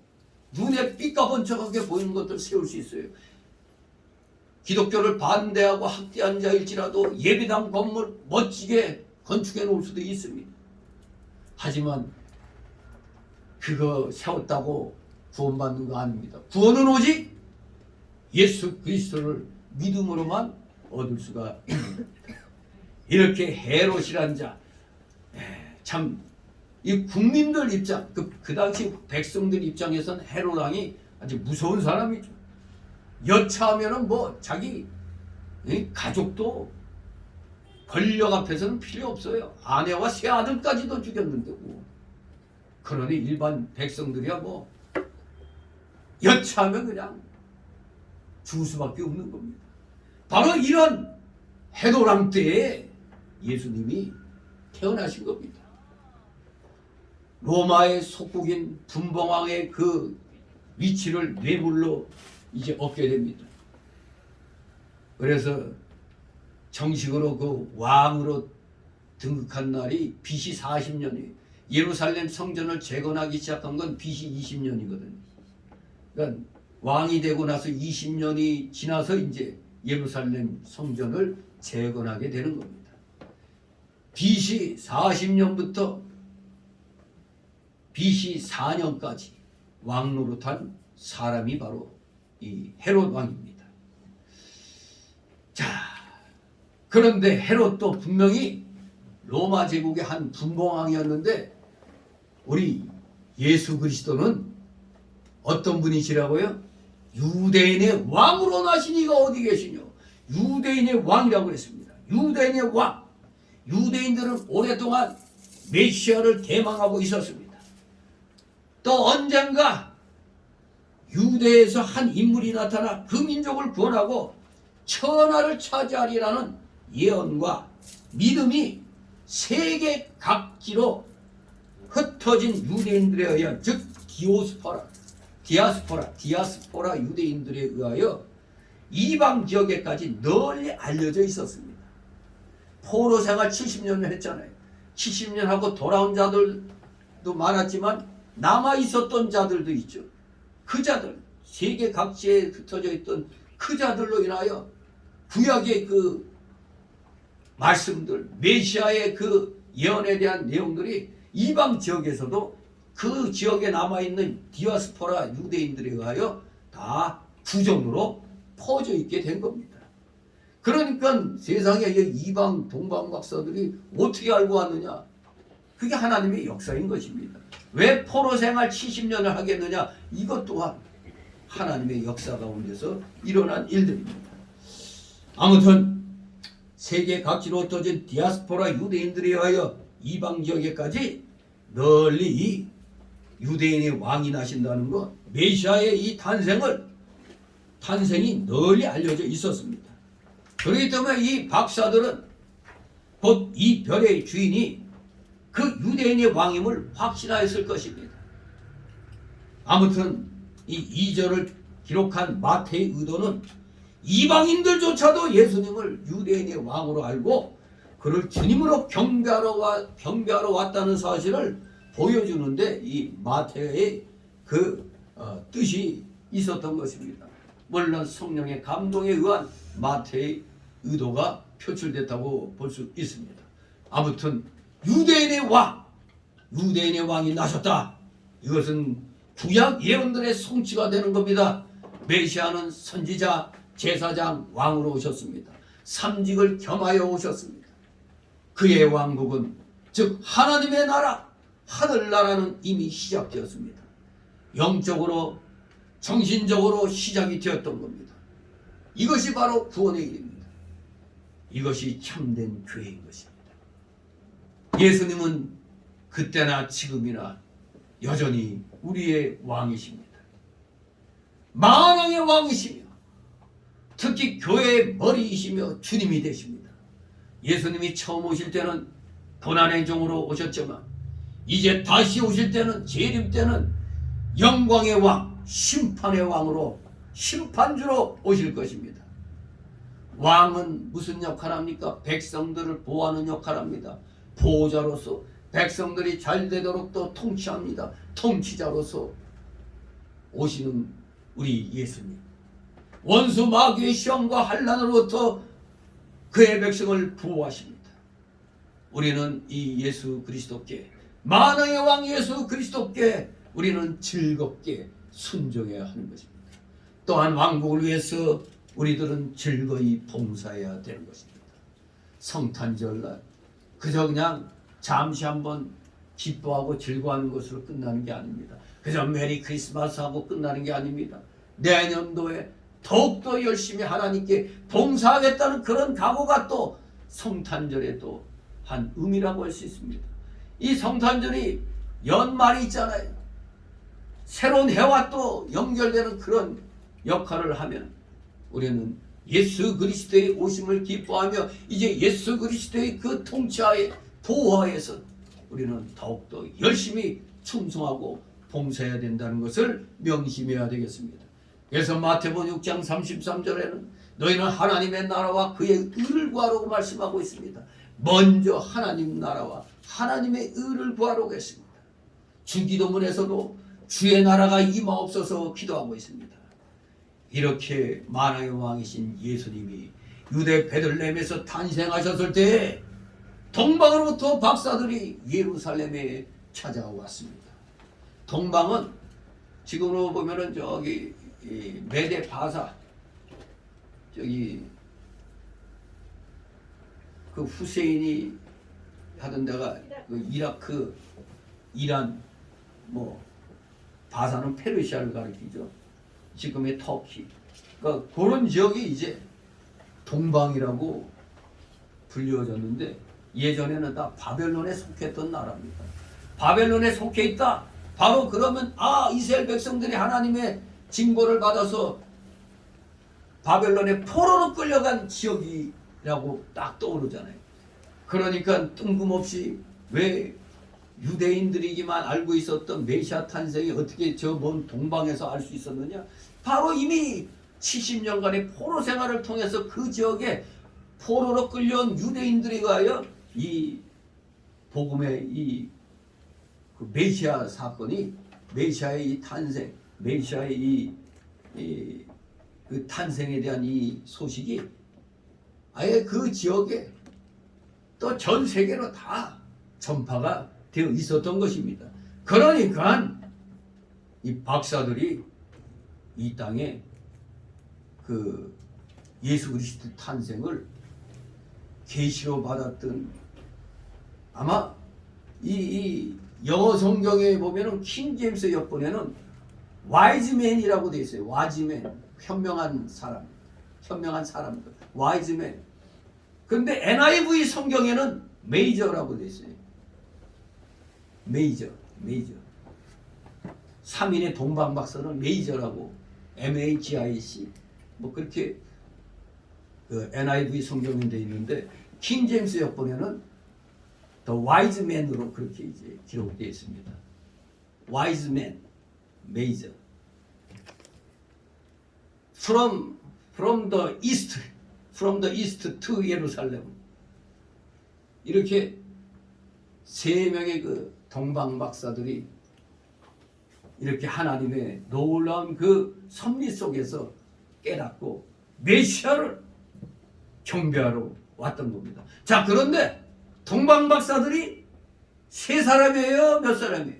눈에 삐까번쩍하게 보이는 것들 세울 수 있어요. 기독교를 반대하고 학대한 자일지라도 예배당 건물 멋지게 건축해 놓을 수도 있습니다. 하지만 그거 세웠다고 구원받는 거 아닙니다. 구원은 오직 예수 그리스도를 믿음으로만 얻을 수가 있습니다. 이렇게 헤롯이란 자, 참 이 국민들 입장, 그 당시 백성들 입장에서는 헤롯 왕이 아주 무서운 사람이죠. 여차하면은 뭐 자기 가족도 권력 앞에서는 필요 없어요. 아내와 세 아들까지도 죽였는데 뭐. 그러니 일반 백성들이야 뭐 여차하면 그냥 죽을 수밖에 없는 겁니다. 바로 이런 헤롯 왕 때에 예수님이 태어나신 겁니다. 로마의 속국인 분봉왕의 그 위치를 뇌물로 이제 얻게 됩니다. 그래서 정식으로 그 왕으로 등극한 날이 BC 40년이에요. 예루살렘 성전을 재건하기 시작한 건 BC 20년이거든요. 그러니까 왕이 되고 나서 20년이 지나서 이제 예루살렘 성전을 재건하게 되는 겁니다. BC 40년부터 BC 4년까지 왕 노릇한 사람이 바로 이 헤롯 왕입니다. 자, 그런데 헤롯도 분명히 로마 제국의 한 분봉왕이었는데 우리 예수 그리스도는 어떤 분이시라고요? 유대인의 왕으로 나신 이가 어디 계시뇨? 유대인의 왕이라고 그랬습니다. 유대인의 왕. 유대인들은 오랫동안 메시아를 대망하고 있었습니다. 또 언젠가 유대에서 한 인물이 나타나 그 민족을 구원하고 천하를 차지하리라는 예언과 믿음이 세계 각지로 흩어진 유대인들에 의한, 즉 디아스포라 유대인들에 의하여 이방 지역에까지 널리 알려져 있었습니다. 포로 생활 70년을 했잖아요. 70년 하고 돌아온 자들도 많았지만 남아 있었던 자들도 있죠. 그 자들, 세계 각지에 흩어져 있던 그 자들로 인하여 구약의 그 말씀들, 메시아의 그 예언에 대한 내용들이 이방 지역에서도 그 지역에 남아있는 디아스포라 유대인들에 의하여 다 구정으로 퍼져 있게 된 겁니다. 그러니까 세상에 이방 동방 박사들이 어떻게 알고 왔느냐? 그게 하나님의 역사인 것입니다. 왜 포로 생활 70년을 하겠느냐? 이것 또한 하나님의 역사 가운데서 일어난 일들입니다. 아무튼 세계 각지로 흩어진 디아스포라 유대인들에 의하여 이방 지역에까지 널리 이 유대인의 왕이 나신다는 것, 메시아의 이 탄생이 널리 알려져 있었습니다. 그렇기 때문에 이 박사들은 곧 이 별의 주인이 그 유대인의 왕임을 확신하였을 것입니다. 아무튼 이 2절을 기록한 마태의 의도는 이방인들조차도 예수님을 유대인의 왕으로 알고 그를 주님으로 경배하러 왔다는 사실을 보여주는데 이 마태의 그 뜻이 있었던 것입니다. 물론 성령의 감동에 의한 마태의 의도가 표출됐다고 볼 수 있습니다. 아무튼 유대인의 왕이 나셨다. 이것은 구약 예언들의 성취가 되는 겁니다. 메시아는 선지자, 제사장, 왕으로 오셨습니다. 삼직을 겸하여 오셨습니다. 그의 왕국은 즉 하나님의 나라, 하늘나라는 이미 시작되었습니다. 영적으로, 정신적으로 시작이 되었던 겁니다. 이것이 바로 구원의 일입니다. 이것이 참된 교회인 것입니다. 예수님은 그때나 지금이나 여전히 우리의 왕이십니다. 만왕의 왕이시며 특히 교회의 머리이시며 주님이 되십니다. 예수님이 처음 오실 때는 고난의 종으로 오셨지만 이제 다시 오실 때는, 재림 때는 영광의 왕, 심판의 왕으로, 심판주로 오실 것입니다. 왕은 무슨 역할을 합니까? 백성들을 보호하는 역할을 합니다. 보호자로서 백성들이 잘 되도록 또 통치합니다. 통치자로서 오시는 우리 예수님. 원수 마귀의 시험과 환난으로부터 그의 백성을 보호하십니다. 우리는 이 예수 그리스도께, 만왕의 왕 예수 그리스도께 우리는 즐겁게 순종해야 하는 것입니다. 또한 왕국을 위해서 우리들은 즐거이 봉사해야 되는 것입니다. 성탄절날 그저 그냥 잠시 한번 기뻐하고 즐거워하는 것으로 끝나는 게 아닙니다. 그저 메리 크리스마스 하고 끝나는 게 아닙니다. 내년도에 더욱더 열심히 하나님께 봉사하겠다는 그런 각오가 또 성탄절에도 한 의미라고 할 수 있습니다. 이 성탄절이 연말이 있잖아요. 새로운 해와 또 연결되는 그런 역할을 하면 우리는 예수 그리스도의 오심을 기뻐하며 이제 예수 그리스도의 그 통치하에 보호하에서 우리는 더욱더 열심히 충성하고 봉사해야 된다는 것을 명심해야 되겠습니다. 그래서 마태복음 6장 33절에는 너희는 하나님의 나라와 그의 의를 구하라고 말씀하고 있습니다. 먼저 하나님 나라와 하나님의 의를 구하라고 했습니다. 주기도문에서도 주의 나라가 임하옵소서 기도하고 있습니다. 이렇게 만왕의 왕이신 예수님이 유대 베들레헴에서 탄생하셨을 때 동방으로부터 박사들이 예루살렘에 찾아왔습니다. 동방은 지금으로 보면은 저기 메데 바사 저기 그 후세인이 하던 데가 그 이라크, 이란, 뭐 바사는 페르시아를 가리키죠. 지금의 터키. 그러니까 그런 지역이 이제 동방이라고 불려졌는데 예전에는 다 바벨론에 속했던 나라입니다. 바벨론에 속해 있다. 바로 그러면 이스라엘 백성들이 하나님의 징벌을 받아서 바벨론에 포로로 끌려간 지역이라고 딱 떠오르잖아요. 그러니까 뜬금없이 왜 유대인들이기만 알고 있었던 메시아 탄생이 어떻게 저 먼 동방에서 알 수 있었느냐? 바로 이미 70년간의 포로 생활을 통해서 그 지역에 포로로 끌려온 유대인들에 의하여 이 복음의 그 메시아 사건이, 메시아의 이 탄생, 메시아의 그 탄생에 대한 이 소식이 아예 그 지역에 또 전 세계로 다 전파가 되어 있었던 것입니다. 그러니까 이 박사들이 이 땅에 그 예수 그리스도 탄생을 계시로 받았던, 아마 이 영어 성경에 보면은 킹 제임스 역본에는 와이즈맨이라고 되어 있어요. 와이즈맨, 현명한 사람, 현명한 사람들, 와이즈맨. 근데 NIV 성경에는 메이저라고 되어 있어요. 메이저. 3인의 동방박사는 메이저라고, MAGIC 뭐 그렇게 그 NIV 성경에 되어 있는데 킹 제임스 역본에는 더 와이즈 맨으로 그렇게 이제 기록되어 있습니다. 와이즈 맨, 메이저. From the east to 예루살렘. 이렇게 세 명의 그 동방 박사들이 이렇게 하나님의 놀라운 그 섭리 속에서 깨닫고 메시아를 경배하러 왔던 겁니다. 자, 그런데 동방 박사들이 세 사람이에요? 몇 사람이에요?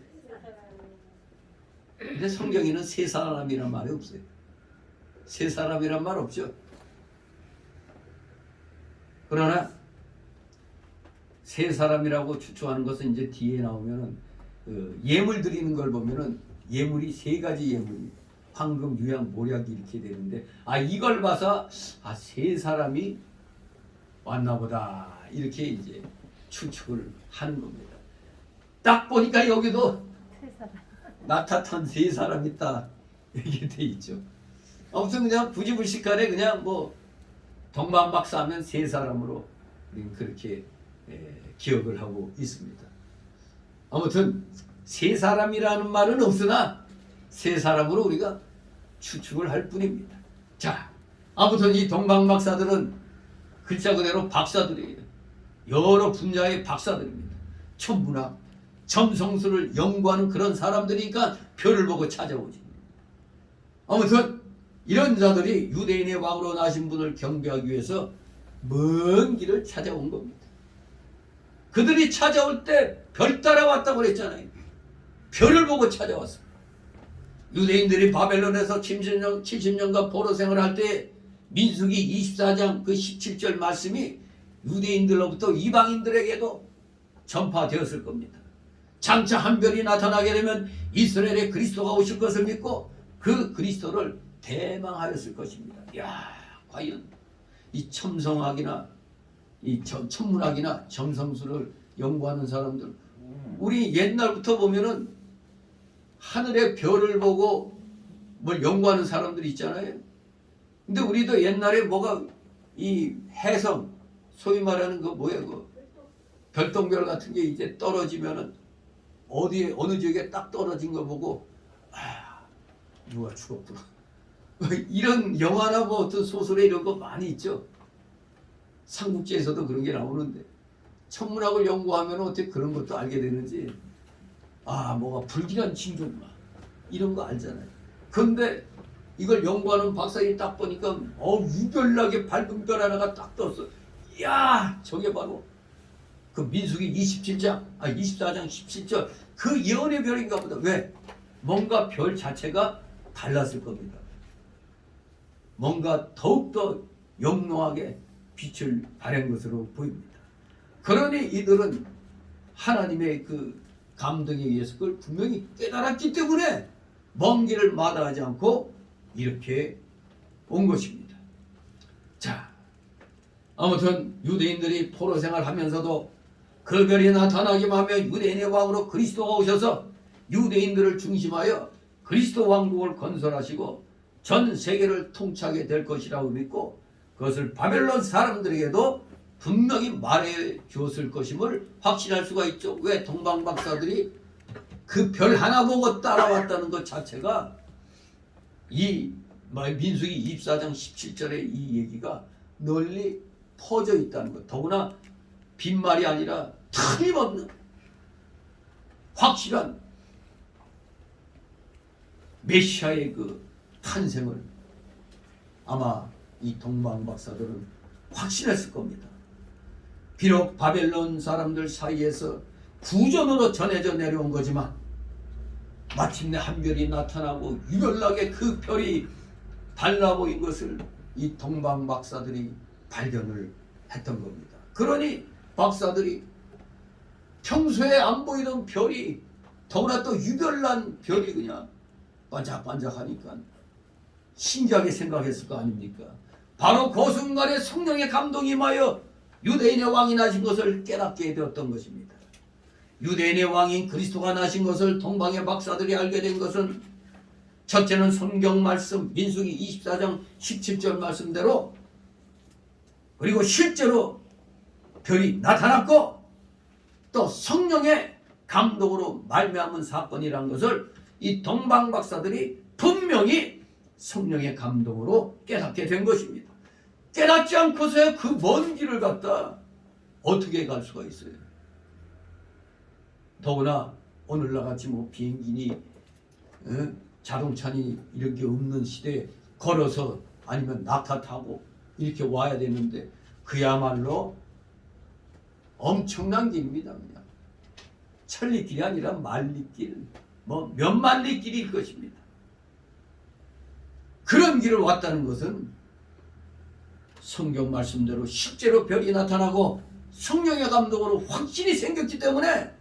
근데 성경에는 세 사람이란 말이 없어요. 세 사람이란 말 없죠. 그러나 세 사람이라고 추측하는 것은 이제 뒤에 나오면은 그 예물 드리는 걸 보면은 예물이 세 가지 예물이 황금, 유향, 모략이 이렇게 되는데 이걸 봐서 세 사람이 왔나 보다 이렇게 이제 추측을 하는 겁니다. 딱 보니까 여기도 나타난 세 사람 있다 이렇게 돼 있죠. 아무튼 그냥 부지불식간에 그냥 뭐 동방박사 하면 세 사람으로 그렇게 기억을 하고 있습니다. 아무튼 세 사람이라는 말은 없으나 세 사람으로 우리가 추측을 할 뿐입니다. 자, 아무튼 이 동방박사들은 글자 그대로 박사들이에요. 여러 분야의 박사들입니다. 천문학, 점성술을 연구하는 그런 사람들이니까 별을 보고 찾아오지. 아무튼 이런 자들이 유대인의 왕으로 나신 분을 경배하기 위해서 먼 길을 찾아온 겁니다. 그들이 찾아올 때 별 따라왔다고 그랬잖아요. 별을 보고 찾아왔어요. 유대인들이 바벨론에서 70년간 포로 생활할 때 민수기 24장 그 17절 말씀이 유대인들로부터 이방인들에게도 전파되었을 겁니다. 장차 한 별이 나타나게 되면 이스라엘에 그리스도가 오실 것을 믿고 그 그리스도를 대망하였을 것입니다. 야, 과연 이 첨성학이나 이 천문학이나 점성술을 연구하는 사람들, 우리 옛날부터 보면은 하늘의 별을 보고 뭘 연구하는 사람들이 있잖아요. 근데 우리도 옛날에 뭐가 이 해성, 소위 말하는 그 뭐야 그 별똥별 같은 게 이제 떨어지면은 어디에 어느 지역에 딱 떨어진 거 보고 아, 누가 죽었구나. 이런 영화나 뭐 어떤 소설에 이런 거 많이 있죠. 삼국지에서도 그런 게 나오는데 천문학을 연구하면 어떻게 그런 것도 알게 되는지, 아 뭐가 불길한 징조구나 이런 거 알잖아요. 그런데 이걸 연구하는 박사님 딱 보니까 유별나게 밝은 별 하나가 딱 떴어. 이야, 저게 바로 그 민수기 24장 17절 그 예언의 별인가 보다. 왜? 뭔가 별 자체가 달랐을 겁니다. 뭔가 더욱더 영롱하게 빛을 발한 것으로 보입니다. 그러니 이들은 하나님의 그 감동에 의해서 그걸 분명히 깨달았기 때문에 먼 길을 마다하지 않고 이렇게 온 것입니다. 자, 아무튼 유대인들이 포로 생활하면서도 그 별이 나타나기만 하면 유대인의 왕으로 그리스도가 오셔서 유대인들을 중심하여 그리스도 왕국을 건설하시고 전 세계를 통치하게 될 것이라고 믿고 그것을 바벨론 사람들에게도 분명히 말해 주었을 것임을 확신할 수가 있죠. 왜? 동방 박사들이 그 별 하나 보고 따라왔다는 것 자체가 이 민수기 24장 17절의 이 얘기가 널리 퍼져 있다는 것. 더구나 빈말이 아니라 틀림없는 확실한 메시아의 그 탄생을 아마 이 동방 박사들은 확신했을 겁니다. 비록 바벨론 사람들 사이에서 구전으로 전해져 내려온 거지만 마침내 한 별이 나타나고 유별나게 그 별이 달라 보인 것을 이 동방 박사들이 발견을 했던 겁니다. 그러니 박사들이 평소에 안 보이던 별이 더구나 또 유별난 별이 그냥 반짝반짝하니까 신기하게 생각했을 거 아닙니까? 바로 그 순간에 성령의 감동이 임하여 유대인의 왕이 나신 것을 깨닫게 되었던 것입니다. 유대인의 왕인 그리스도가 나신 것을 동방의 박사들이 알게 된 것은 첫째는 성경 말씀 민수기 24장 17절 말씀대로, 그리고 실제로 별이 나타났고 또 성령의 감동으로 말미암은 사건이라는 것을 이 동방 박사들이 분명히 성령의 감동으로 깨닫게 된 것입니다. 깨닫지 않고서야 그 먼 길을 갖다 어떻게 갈 수가 있어요? 더구나 오늘날 같이 뭐 비행기니 자동차니 이런 게 없는 시대에 걸어서 아니면 낙타 타고 이렇게 와야 되는데 그야말로 엄청난 길입니다. 그냥 천리길이 아니라 만리길, 뭐 몇 만리길일 것입니다. 그런 길을 왔다는 것은 성경 말씀대로 실제로 별이 나타나고 성령의 감동으로 확신이 생겼기 때문에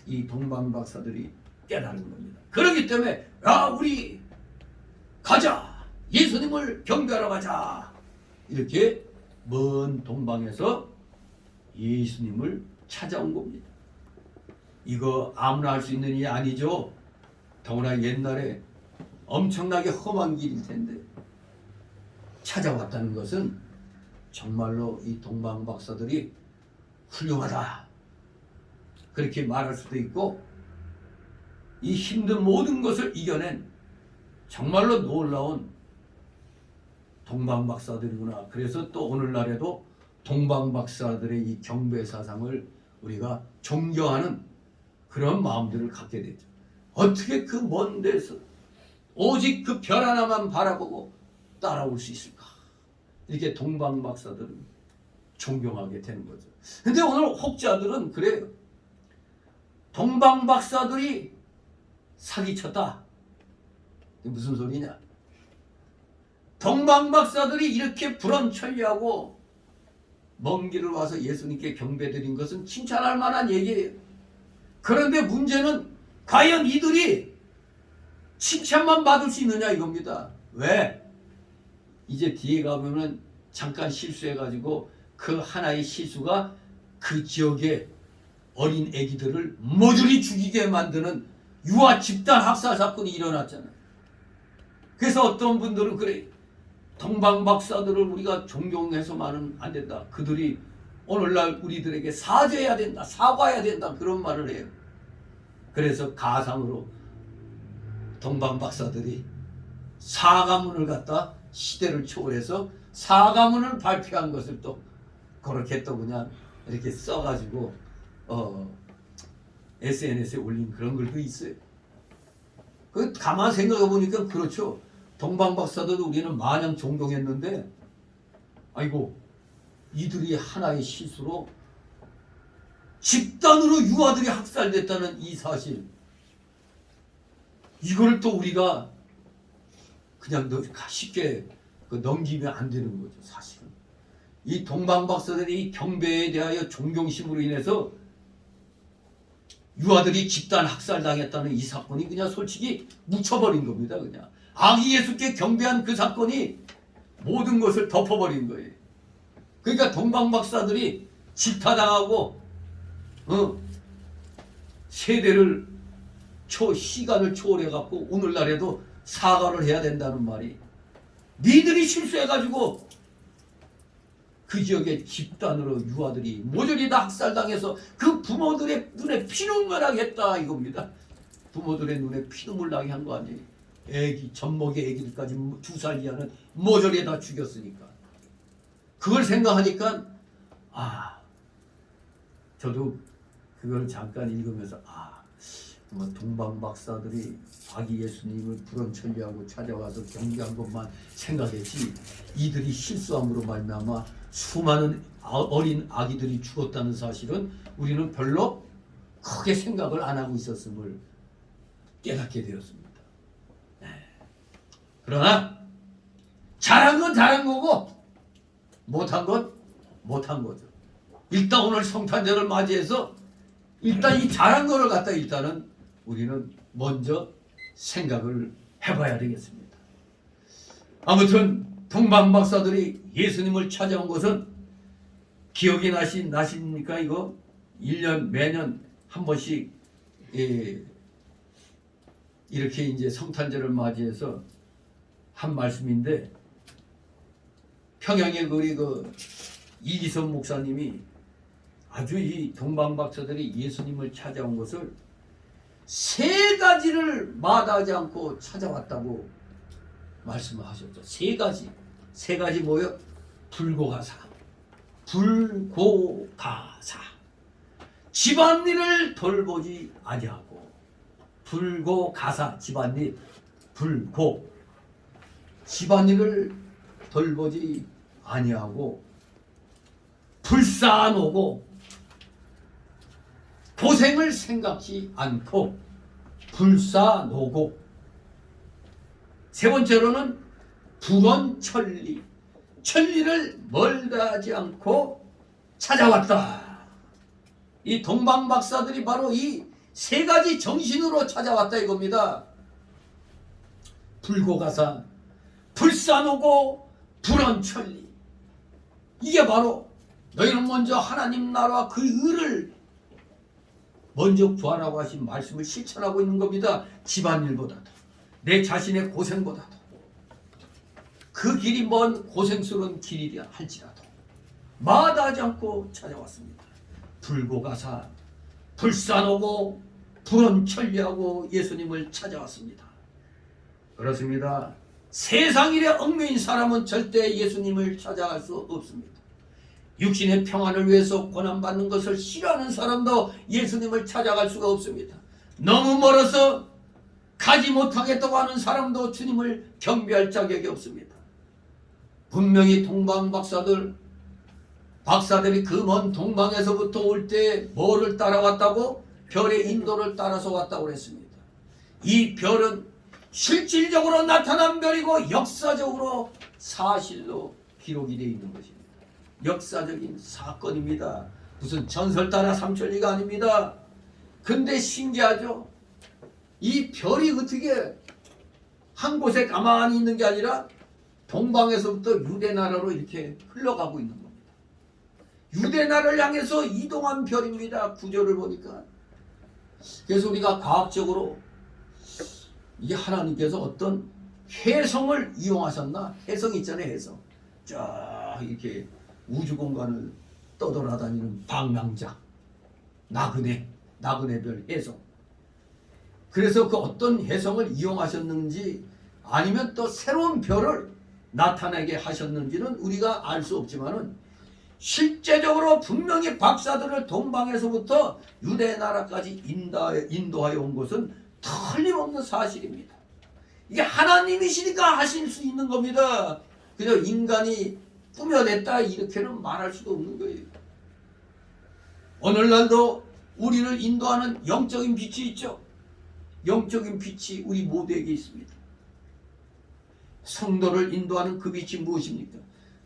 이 동방 박사들이 깨달은 겁니다. 그렇기 때문에 우리 가자, 예수님을 경배하러 가자, 이렇게 먼 동방에서 예수님을 찾아온 겁니다. 이거 아무나 할 수 있는 일이 아니죠. 더구나 옛날에 엄청나게 험한 길일 텐데 찾아왔다는 것은 정말로 이 동방 박사들이 훌륭하다 그렇게 말할 수도 있고, 이 힘든 모든 것을 이겨낸 정말로 놀라운 동방박사들이구나. 그래서 또 오늘날에도 동방박사들의 이 경배 사상을 우리가 존경하는 그런 마음들을 갖게 되죠. 어떻게 그 먼 데서 오직 그 별 하나만 바라보고 따라올 수 있을까? 이렇게 동방박사들은 존경하게 되는 거죠. 근데 오늘 혹자들은 그래요. 동방박사들이 사기쳤다. 이게 무슨 소리냐? 동방박사들이 이렇게 불언천리하고 먼 길을 와서 예수님께 경배드린 것은 칭찬할 만한 얘기예요. 그런데 문제는 과연 이들이 칭찬만 받을 수 있느냐 이겁니다. 왜? 이제 뒤에 가면은 잠깐 실수해가지고 그 하나의 실수가 그 지역의 어린 애기들을 모조리 죽이게 만드는 유아 집단 학살 사건이 일어났잖아요. 그래서 어떤 분들은 그래, 동방박사들을 우리가 존경해서만은 안 된다. 그들이 오늘날 우리들에게 사죄해야 된다, 사과해야 된다, 그런 말을 해요. 그래서 가상으로 동방박사들이 사과문을 갖다 시대를 초월해서 사과문을 발표한 것을 또 그렇게 또 그냥 이렇게 써가지고 SNS에 올린 그런 글도 있어요. 그 가만 생각해 보니까 그렇죠. 동방박사들도 우리는 마냥 존경했는데, 아이고 이들이 하나의 실수로 집단으로 유아들이 학살됐다는 이 사실, 이걸 또 우리가 그냥 쉽게 넘기면 안 되는 거죠. 사실은 이 동방박사들이 경배에 대하여 존경심으로 인해서 유아들이 집단 학살당했다는 이 사건이 그냥 솔직히 묻혀버린 겁니다. 그냥 아기 예수께 경배한 그 사건이 모든 것을 덮어버린 거예요. 그러니까 동방박사들이 질타당하고 세대를 시간을 초월해갖고 오늘날에도 사과를 해야 된다는 말이, 니들이 실수해가지고 그 지역의 집단으로 유아들이 모조리 다 학살당해서 그 부모들의 눈에 피눈물 나게 했다 이겁니다. 부모들의 눈에 피눈물 나게 한 거 아니에요. 애기, 젖먹이 애기들까지 2살 이하는 모조리 다 죽였으니까. 그걸 생각하니까 저도 그걸 잠깐 읽으면서 동방박사들이 아기 예수님을 불언천리하고 찾아와서 경배한 것만 생각했지, 이들이 실수함으로 말미암아 수많은 어린 아기들이 죽었다는 사실은 우리는 별로 크게 생각을 안 하고 있었음을 깨닫게 되었습니다. 그러나 잘한 건 잘한 거고 못한 건 못한 거죠. 일단 오늘 성탄절을 맞이해서 일단 이 잘한 거를 갖다 일단은 우리는 먼저 생각을 해봐야 되겠습니다. 아무튼 동방박사들이 예수님을 찾아온 것은 기억이 나십니까? 이거 1년 매년 한 번씩 이렇게 이제 성탄절을 맞이해서 한 말씀인데, 평양의 우리 이기선 목사님이 아주 이 동방박사들이 예수님을 찾아온 것을 3가지를 마다하지 않고 찾아왔다고 말씀을 하셨죠. 3가지. 3가지 뭐요? 불고가사. 집안일을 돌보지 아니하고, 불고가사 집안일, 집안일을 돌보지 아니하고, 불사노고 고생을 생각지 않고, 불사노고. 3번째로는 불언천리, 천리를 멀다 하지 않고 찾아왔다. 이 동방박사들이 바로 이 3가지 정신으로 찾아왔다 이겁니다. 불고가사, 불사노고, 불언천리. 이게 바로 너희는 먼저 하나님 나라와 그 의를 먼저 구하라고 하신 말씀을 실천하고 있는 겁니다. 집안일보다도, 내 자신의 고생보다도, 그 길이 먼 고생스러운 길이라 할지라도 마다하지 않고 찾아왔습니다. 불고가사, 불사노고, 불언천리하고 예수님을 찾아왔습니다. 그렇습니다. 세상 일에 얽매인 사람은 절대 예수님을 찾아갈 수 없습니다. 육신의 평안을 위해서 고난받는 것을 싫어하는 사람도 예수님을 찾아갈 수가 없습니다. 너무 멀어서 가지 못하겠다고 하는 사람도 주님을 경배할 자격이 없습니다. 분명히 동방 박사들이 그 먼 동방에서부터 올 때 뭐를 따라왔다고? 별의 인도를 따라서 왔다고 그랬습니다. 이 별은 실질적으로 나타난 별이고 역사적으로 사실로 기록이 되어 있는 것입니다. 역사적인 사건입니다. 무슨 전설 따라 삼천리가 아닙니다. 근데 신기하죠? 이 별이 어떻게 한 곳에 가만히 있는 게 아니라 동방에서부터 유대나라로 이렇게 흘러가고 있는 겁니다. 유대나라를 향해서 이동한 별입니다. 구조를 보니까. 그래서 우리가 과학적으로 이게 하나님께서 어떤 혜성을 이용하셨나? 혜성 있잖아요, 혜성. 쫙 이렇게 우주 공간을 떠돌아다니는 방랑자, 나그네 별 혜성. 그래서 그 어떤 혜성을 이용하셨는지 아니면 또 새로운 별을 나타나게 하셨는지는 우리가 알 수 없지만은 실제적으로 분명히 박사들을 동방에서부터 유대 나라까지 인도하여 온 것은 틀림없는 사실입니다. 이게 하나님이시니까 하실 수 있는 겁니다. 그냥 인간이 꾸며냈다 이렇게는 말할 수도 없는 거예요. 오늘날도 우리를 인도하는 영적인 빛이 있죠. 영적인 빛이 우리 모두에게 있습니다. 성도를 인도하는 그 빛이 무엇입니까?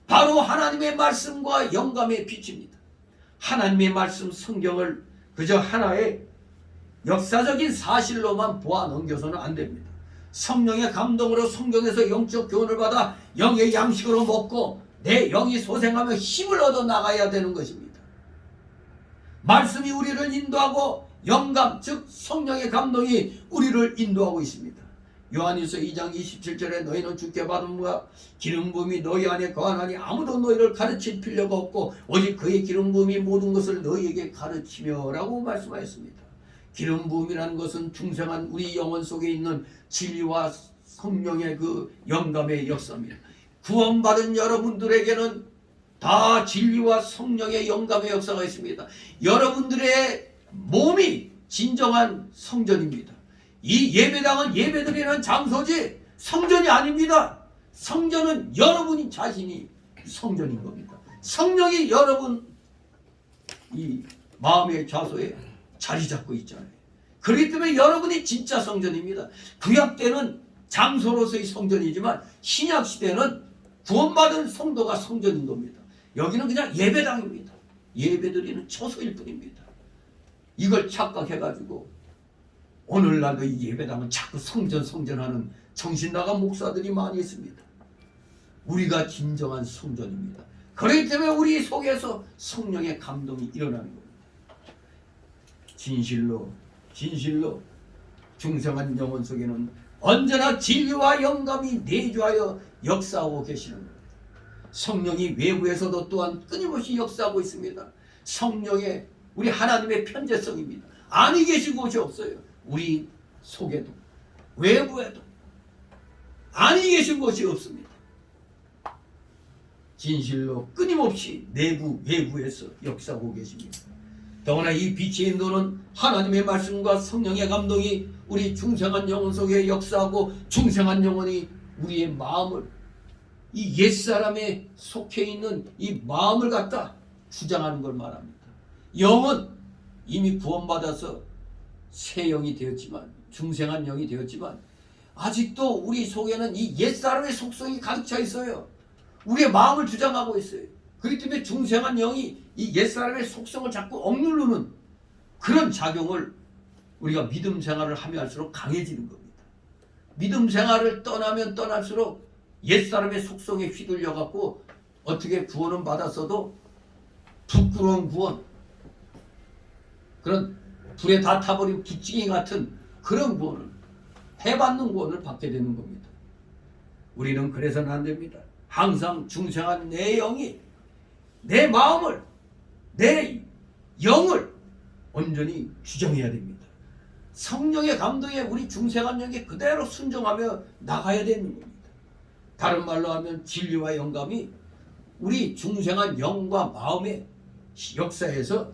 바로 하나님의 말씀과 영감의 빛입니다. 하나님의 말씀 성경을 그저 하나의 역사적인 사실로만 보아 넘겨서는 안 됩니다. 성령의 감동으로 성경에서 영적 교훈을 받아 영의 양식으로 먹고 내 영이 소생하며 힘을 얻어 나가야 되는 것입니다. 말씀이 우리를 인도하고 영감 즉 성령의 감동이 우리를 인도하고 있습니다. 요한일서 2장 27절에 너희는 주께 받은 바 기름 부음이 너희 안에 거하나니 아무도 너희를 가르칠 필요가 없고 오직 그의 기름 부음이 모든 것을 너희에게 가르치며 라고 말씀하였습니다. 기름 부음이라는 것은 중생한 우리 영혼 속에 있는 진리와 성령의 그 영감의 역사입니다. 구원받은 여러분들에게는 다 진리와 성령의 영감의 역사가 있습니다. 여러분들의 몸이 진정한 성전입니다. 이 예배당은 예배드리는 장소지 성전이 아닙니다. 성전은 여러분이 자신이 성전인 겁니다. 성령이 여러분 이 마음의 좌소에 자리 잡고 있잖아요. 그렇기 때문에 여러분이 진짜 성전입니다. 구약 때는 장소로서의 성전이지만 신약 시대는 구원받은 성도가 성전인 겁니다. 여기는 그냥 예배당입니다. 예배드리는 처소일 뿐입니다. 이걸 착각해가지고 오늘날도 이 예배당은 자꾸 성전하는 정신나간 목사들이 많이 있습니다. 우리가 진정한 성전입니다. 그렇기 때문에 우리 속에서 성령의 감동이 일어나는 겁니다. 진실로 중생한 영혼 속에는 언제나 진리와 영감이 내주하여 역사하고 계시는 겁니다. 성령이 외부에서도 또한 끊임없이 역사하고 있습니다. 성령의 우리 하나님의 편재성입니다. 아니 계신 곳이 없어요. 우리 속에도 외부에도 아니 계신 곳이 없습니다. 진실로 끊임없이 내부 외부에서 역사하고 계십니다. 더구나 이 빛의 인도는 하나님의 말씀과 성령의 감동이 우리 중생한 영혼 속에 역사하고 중생한 영혼이 우리의 마음을 이 옛사람에 속해 있는 이 마음을 갖다 주장하는 걸 말합니다. 영은 이미 구원받아서 새 영이 되었지만 중생한 영이 되었지만 아직도 우리 속에는 이 옛사람의 속성이 가득 차 있어요. 우리의 마음을 주장하고 있어요. 그렇기 때문에 중생한 영이 이 옛사람의 속성을 자꾸 억누르는 그런 작용을 우리가 믿음 생활을 하면 할수록 강해지는 겁니다. 믿음 생활을 떠나면 떠날수록 옛사람의 속성에 휘둘려 갖고 어떻게 구원은 받았어도 부끄러운 구원, 그런 불에 다 타버린 부찌개 같은 그런 구원을, 해받는 구원을 받게 되는 겁니다. 우리는 그래서는 안 됩니다. 항상 중생한 내 영이 내 마음을, 내 영을 온전히 주정해야 됩니다. 성령의 감동에 우리 중생한 영이 그대로 순종하며 나가야 되는 겁니다. 다른 말로 하면 진리와 영감이 우리 중생한 영과 마음의 역사에서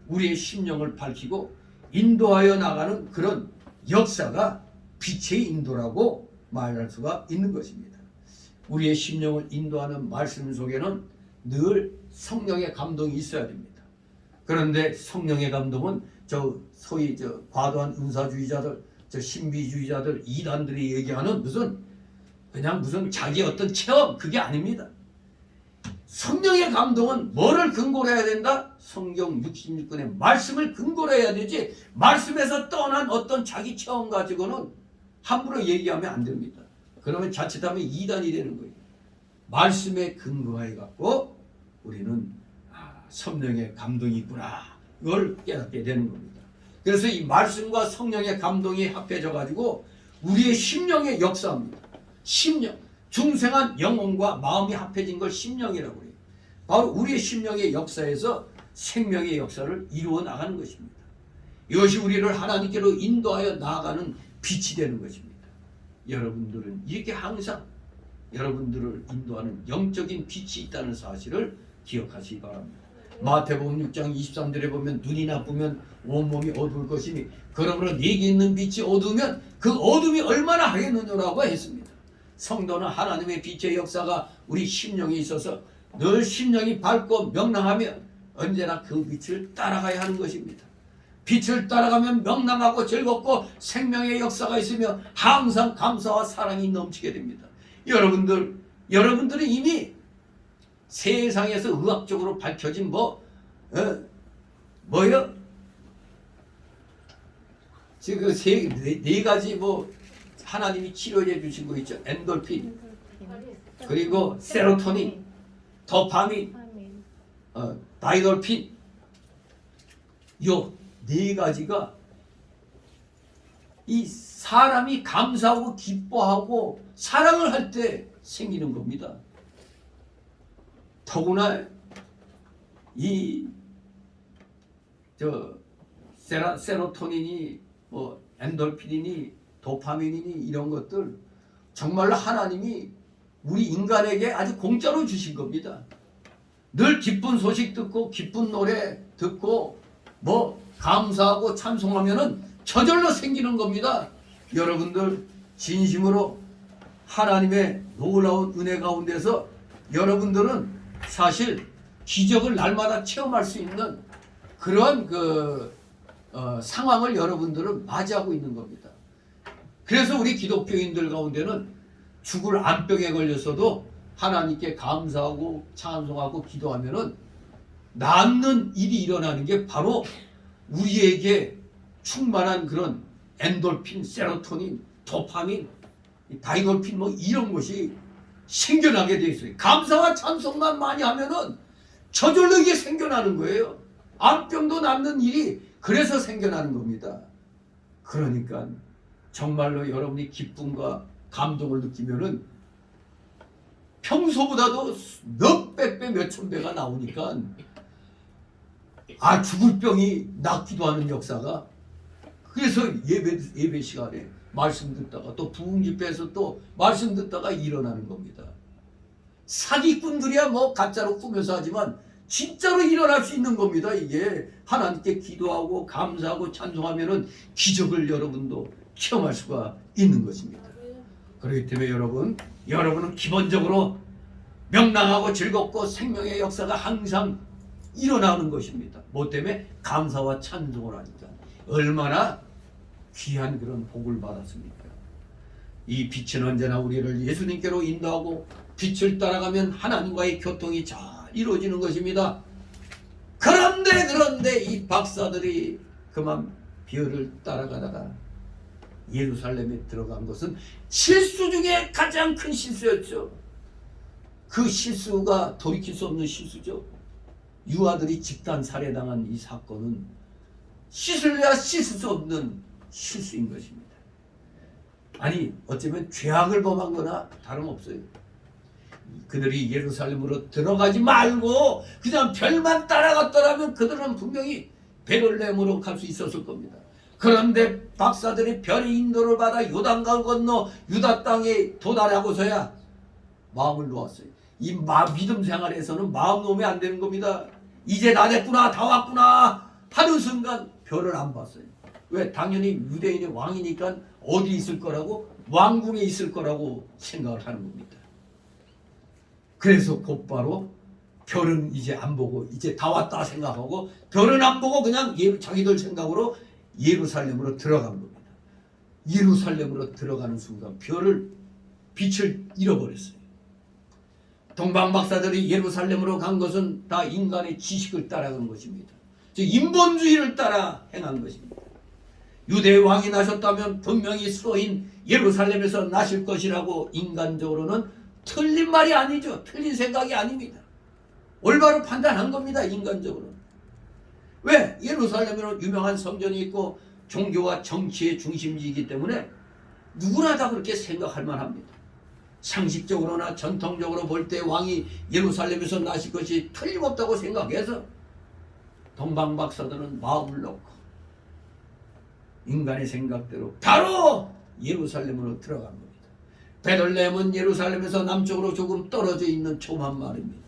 우리의 심령을 밝히고 인도하여 나가는 그런 역사가 빛의 인도라고 말할 수가 있는 것입니다. 우리의 심령을 인도하는 말씀 속에는 늘 성령의 감동이 있어야 됩니다. 그런데 성령의 감동은 소위 과도한 은사주의자들, 신비주의자들, 이단들이 얘기하는 무슨 자기 어떤 체험, 그게 아닙니다. 성령의 감동은 뭐를 근거로 해야 된다? 성경 66권의 말씀을 근거로 해야 되지, 말씀에서 떠난 어떤 자기 체험 가지고는 함부로 얘기하면 안 됩니다. 그러면 자칫하면 이단이 되는 거예요. 말씀에 근거해 갖고 우리는 성령의 감동이 있구나, 이걸 깨닫게 되는 겁니다. 그래서 이 말씀과 성령의 감동이 합해져 가지고 우리의 심령의 역사입니다. 심령, 중생한 영혼과 마음이 합해진 걸 심령이라고 해요. 바로 우리의 심령의 역사에서 생명의 역사를 이루어 나가는 것입니다. 이것이 우리를 하나님께로 인도하여 나아가는 빛이 되는 것입니다. 여러분들은 이렇게 항상 여러분들을 인도하는 영적인 빛이 있다는 사실을 기억하시기 바랍니다. 마태복음 6장 23절에 보면 눈이 나쁘면 온몸이 어두울 것이니 그러므로 네게 있는 빛이 어두우면 그 어둠이 얼마나 하겠느냐라고 했습니다. 성도는 하나님의 빛의 역사가 우리 심령에 있어서 늘 심령이 밝고 명랑하며 언제나 그 빛을 따라가야 하는 것입니다. 빛을 따라가면 명랑하고 즐겁고 생명의 역사가 있으며 항상 감사와 사랑이 넘치게 됩니다. 여러분들은 이미 세상에서 의학적으로 밝혀진 뭐요? 지금 네 가지 하나님이 치료해 주신 거 있죠. 엔돌핀, 그리고 세로토닌, 도파민, 다이돌핀, 요 네 가지가 이 사람이 감사하고 기뻐하고 사랑을 할 때 생기는 겁니다. 더구나 세로토닌이 엔돌핀이니 도파민이니 이런 것들 정말로 하나님이 우리 인간에게 아주 공짜로 주신 겁니다. 늘 기쁜 소식 듣고 기쁜 노래 듣고 감사하고 찬송하면은 저절로 생기는 겁니다. 여러분들 진심으로 하나님의 놀라운 은혜 가운데서 여러분들은 사실 기적을 날마다 체험할 수 있는 그런 상황을 여러분들은 맞이하고 있는 겁니다. 그래서 우리 기독교인들 가운데는 죽을 암병에 걸려서도 하나님께 감사하고 찬송하고 기도하면은 낫는 일이 일어나는 게 바로 우리에게 충만한 그런 엔돌핀, 세로토닌, 도파민, 다이돌핀 이런 것이 생겨나게 돼 있어요. 감사와 찬송만 많이 하면은 저절로 이게 생겨나는 거예요. 암병도 낫는 일이 그래서 생겨나는 겁니다. 그러니까 정말로 여러분이 기쁨과 감동을 느끼면은 평소보다도 몇백 배, 몇천 배가 나오니까 죽을 병이 낫기도 하는 역사가, 그래서 예배 시간에 말씀 듣다가 또 부흥 집회에서 또 말씀 듣다가 일어나는 겁니다. 사기꾼들이야 가짜로 꾸며서 하지만 진짜로 일어날 수 있는 겁니다. 이게 하나님께 기도하고 감사하고 찬송하면은 기적을 여러분도 체험할 수가 있는 것입니다. 그렇기 때문에 여러분은 기본적으로 명랑하고 즐겁고 생명의 역사가 항상 일어나는 것입니다. 뭐 때문에? 감사와 찬송을 하니까. 얼마나 귀한 그런 복을 받았습니까? 이 빛은 언제나 우리를 예수님께로 인도하고 빛을 따라가면 하나님과의 교통이 잘 이루어지는 것입니다. 그런데 이 박사들이 그만 비열을 따라가다가 예루살렘에 들어간 것은 실수 중에 가장 큰 실수였죠. 그 실수가 돌이킬 수 없는 실수죠. 유아들이 집단 살해당한 이 사건은 씻을래야 씻을 수 없는 실수인 것입니다. 아니 어쩌면 죄악을 범한 거나 다름없어요. 그들이 예루살렘으로 들어가지 말고 그냥 별만 따라갔더라면 그들은 분명히 베들레헴으로 갈 수 있었을 겁니다. 그런데 박사들이 별의 인도를 받아 요단강 건너 유다 땅에 도달하고서야 마음을 놓았어요. 이 믿음 생활에서는 마음 놓으면 안 되는 겁니다. 이제 다 됐구나, 다 왔구나 하는 순간 별을 안 봤어요. 왜? 당연히 유대인의 왕이니까 어디 있을 거라고? 왕궁에 있을 거라고 생각을 하는 겁니다. 그래서 곧바로 별은 이제 안 보고 이제 다 왔다 생각하고 별은 안 보고 그냥 자기들 생각으로 예루살렘으로 들어간 겁니다. 예루살렘으로 들어가는 순간 빛을 잃어버렸어요. 동방박사들이 예루살렘으로 간 것은 다 인간의 지식을 따라간 것입니다. 즉 인본주의를 따라 행한 것입니다. 유대의 왕이 나셨다면 분명히 수로인 예루살렘에서 나실 것이라고 인간적으로는 틀린 말이 아니죠. 틀린 생각이 아닙니다. 올바로 판단한 겁니다. 인간적으로는. 왜? 예루살렘에는 유명한 성전이 있고 종교와 정치의 중심지이기 때문에 누구나 다 그렇게 생각할 만합니다. 상식적으로나 전통적으로 볼 때 왕이 예루살렘에서 나실 것이 틀림없다고 생각해서 동방박사들은 마음을 놓고 인간의 생각대로 바로 예루살렘으로 들어간 겁니다. 베들레헴은 예루살렘에서 남쪽으로 조금 떨어져 있는 조그만 마을입니다.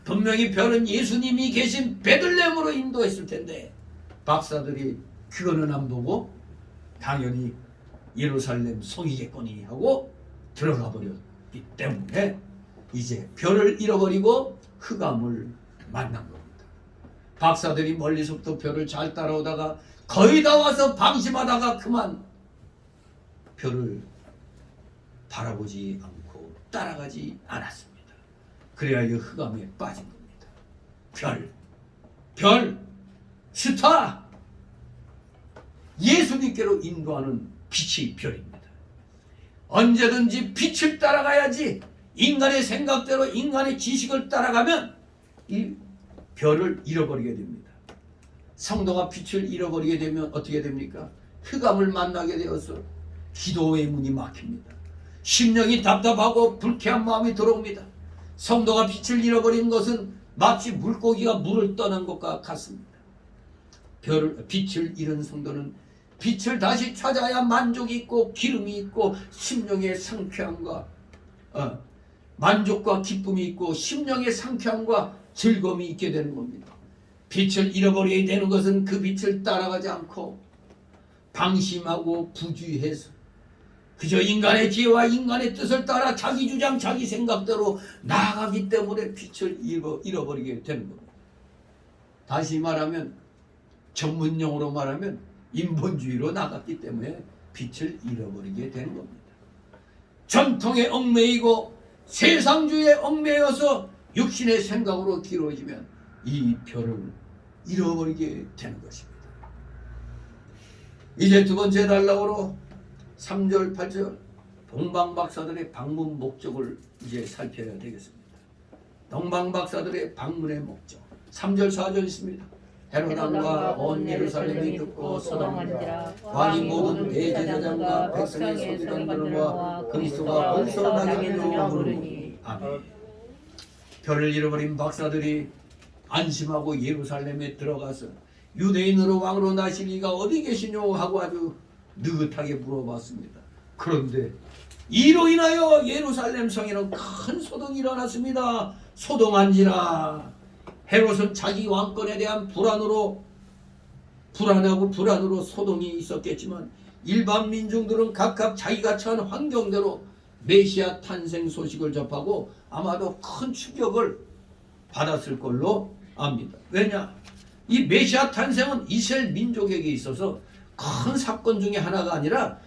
분명히 별은 예수님이 계신 베들레헴으로 인도했을 텐데 박사들이 그거는 안 보고 당연히 예루살렘 성이겠거니 하고 들어가 버렸기 때문에 이제 별을 잃어버리고 흑암을 만난 겁니다. 박사들이 멀리서부터 별을 잘 따라오다가 거의 다 와서 방심하다가 그만 별을 바라보지 않고 따라가지 않았습니다. 그래야 이 흑암에 빠진 겁니다. 별, 스타, 예수님께로 인도하는 빛이 별입니다. 언제든지 빛을 따라가야지. 인간의 생각대로 인간의 지식을 따라가면 이 별을 잃어버리게 됩니다. 성도가 빛을 잃어버리게 되면 어떻게 됩니까? 흑암을 만나게 되어서 기도의 문이 막힙니다. 심령이 답답하고 불쾌한 마음이 들어옵니다. 성도가 빛을 잃어버린 것은 마치 물고기가 물을 떠난 것과 같습니다. 빛을 잃은 성도는 빛을 다시 찾아야 만족이 있고 기름이 있고 심령의 상쾌함과 만족과 기쁨이 있고 심령의 상쾌함과 즐거움이 있게 되는 겁니다. 빛을 잃어버리게 되는 것은 그 빛을 따라가지 않고 방심하고 부주의해서 그저 인간의 지혜와 인간의 뜻을 따라 자기 주장 자기 생각대로 나아가기 때문에 빛을 잃어버리게 되는 겁니다. 다시 말하면 전문용어로 말하면 인본주의로 나갔기 때문에 빛을 잃어버리게 되는 겁니다. 전통에 얽매이고 세상주의에 얽매여서 육신의 생각으로 길어지면 이 별을 잃어버리게 되는 것입니다. 이제 두 번째 단락으로 3절 8절 동방박사들의 방문 목적을 이제 살펴야 되겠습니다. 동방박사들의 방문의 목적 3절 4절 있습니다. 헤롯 온 예루살렘이 듣고 소동하니라. 왕이 모든 대제사장과 백성의 소리를 들으며 그리스도가 어디서 나겠느냐 물으니. 아멘. 별을 잃어버린 박사들이 안심하고 예루살렘에 들어가서 유대인으로 왕으로 나실 이가 어디 계시뇨 하고 아주 느긋하게 물어봤습니다. 그런데 이로 인하여 예루살렘 성에는 큰 소동이 일어났습니다. 소동한지라. 헤롯은 자기 왕권에 대한 불안으로 소동이 있었겠지만 일반 민중들은 각각 자기가 처한 환경대로 메시아 탄생 소식을 접하고 아마도 큰 충격을 받았을 걸로 압니다. 왜냐? 이 메시아 탄생은 이스라엘 민족에게 있어서 큰 사건 중에 하나가 아니라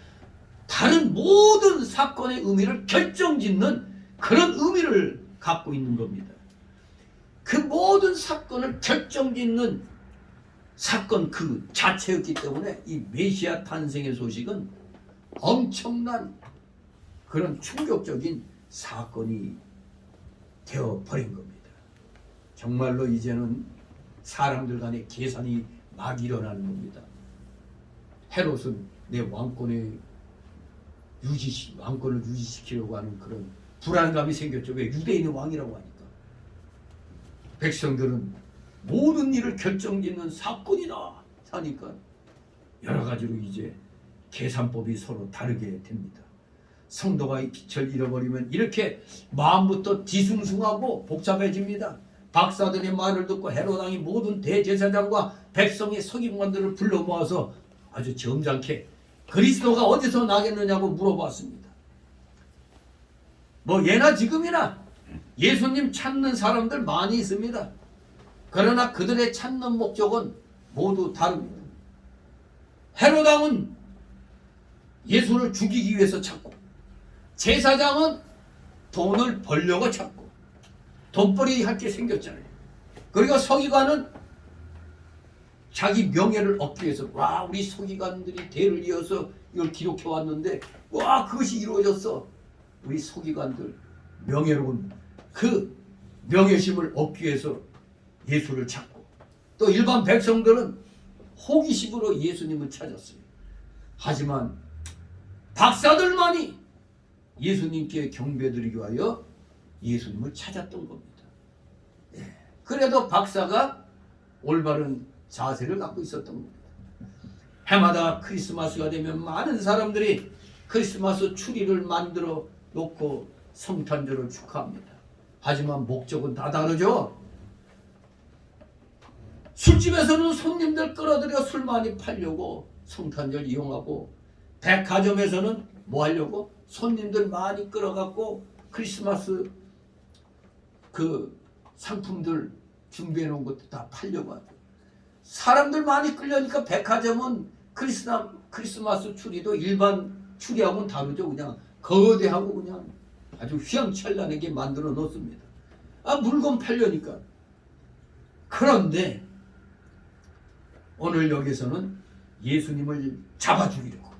다른 모든 사건의 의미를 결정짓는 그런 의미를 갖고 있는 겁니다. 그 모든 사건을 결정짓는 사건 그 자체였기 때문에 이 메시아 탄생의 소식은 엄청난 그런 충격적인 사건이 되어버린 겁니다. 정말로 이제는 사람들 간의 계산이 막 일어나는 겁니다. 헤롯은 내 왕권을 유지시키려고 하는 그런 불안감이 생겼죠. 왜? 유대인의 왕이라고 하니까. 백성들은 모든 일을 결정짓는 사건이다 하니까 여러 가지로 이제 계산법이 서로 다르게 됩니다. 성도가 이 빛을 잃어버리면 이렇게 마음부터 뒤숭숭하고 복잡해집니다. 박사들의 말을 듣고 헤롯 왕이 모든 대제사장과 백성의 서기관들을 불러 모아서 아주 점잖게 그리스도가 어디서 나겠느냐고 물어봤습니다. 뭐 예나 지금이나 예수님 찾는 사람들 많이 있습니다. 그러나 그들의 찾는 목적은 모두 다릅니다. 헤롯 왕은 예수를 죽이기 위해서 찾고, 제사장은 돈을 벌려고 찾고, 돈벌이 할 게 생겼잖아요. 그리고 서기관은 자기 명예를 얻기 위해서, 와, 우리 서기관들이 대를 이어서 이걸 기록해 왔는데, 와, 그것이 이루어졌어. 우리 서기관들 명예로운 그 명예심을 얻기 위해서 예수를 찾고, 또 일반 백성들은 호기심으로 예수님을 찾았어요. 하지만 박사들만이 예수님께 경배드리기 위하여 예수님을 찾았던 겁니다. 그래도 박사가 올바른 자세를 갖고 있었던 겁니다. 해마다 크리스마스가 되면 많은 사람들이 크리스마스 추리를 만들어 놓고 성탄절을 축하합니다. 하지만 목적은 다 다르죠. 술집에서는 손님들 끌어들여 술 많이 팔려고 성탄절 이용하고, 백화점에서는 뭐 하려고? 손님들 많이 끌어갖고 크리스마스 그 상품들 준비해 놓은 것도 다 팔려고 하죠. 사람들 많이 끌려니까 백화점은 크리스마스 추리도 일반 추리하고는 다르죠. 그냥 거대하고 그냥 아주 휘황찬란하게 만들어 놓습니다. 물건 팔려니까. 그런데 오늘 여기서는 예수님을 잡아 죽이려고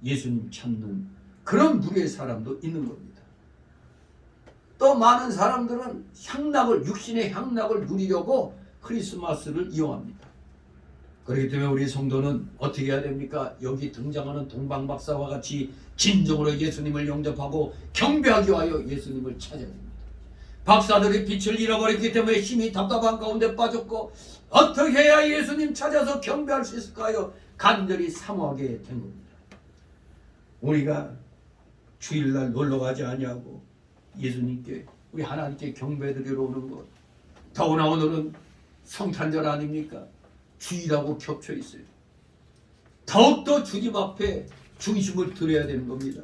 예수님 찾는 그런 무리의 사람도 있는 겁니다. 또 많은 사람들은 육신의 향락을 누리려고 크리스마스를 이용합니다. 그렇기 때문에 우리 성도는 어떻게 해야 됩니까? 여기 등장하는 동방박사와 같이 진정으로 예수님을 영접하고 경배하기 위하여 예수님을 찾아야 됩니다. 박사들이 빛을 잃어버렸기 때문에 힘이 답답한 가운데 빠졌고, 어떻게 해야 예수님 찾아서 경배할 수 있을까요? 간절히 사모하게 된 겁니다. 우리가 주일날 놀러가지 아니하고 예수님께, 우리 하나님께 경배드리러 오는 것, 더구나 오늘은 성탄절 아닙니까? 주일하고 겹쳐 있어요. 더욱더 주님 앞에 중심을 드려야 되는 겁니다.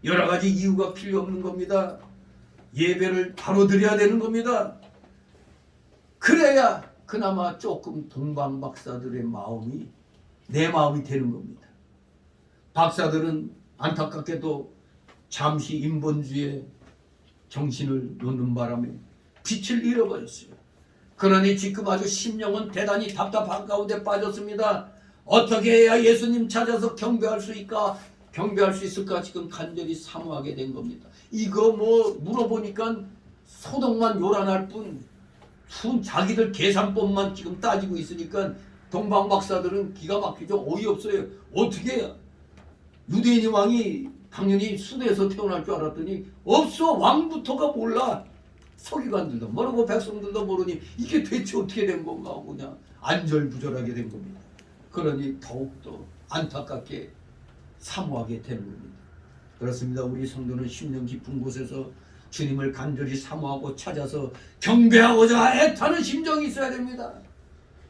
여러 가지 이유가 필요 없는 겁니다. 예배를 바로 드려야 되는 겁니다. 그래야 그나마 조금 동방박사들의 마음이 내 마음이 되는 겁니다. 박사들은 안타깝게도 잠시 인본주의에 정신을 놓는 바람에 빛을 잃어버렸어요. 그러니 지금 아주 심령은 대단히 답답한 가운데 빠졌습니다. 어떻게 해야 예수님 찾아서 경배할 수 있을까 지금 간절히 사모하게 된 겁니다. 이거 뭐 물어보니까 소동만 요란할 뿐 자기들 계산법만 지금 따지고 있으니까 동방박사들은 기가 막히죠. 어이없어요. 어떻게 해야? 유대인이 왕이 당연히 수도에서 태어날 줄 알았더니 없어. 왕부터가 몰라. 서기관들도 모르고 백성들도 모르니 이게 대체 어떻게 된 건가 하고 그냥 안절부절하게 된 겁니다. 그러니 더욱더 안타깝게 사모하게 되는 겁니다. 그렇습니다. 우리 성도는 심령 깊은 곳에서 주님을 간절히 사모하고 찾아서 경배하고자 애타는 심정이 있어야 됩니다.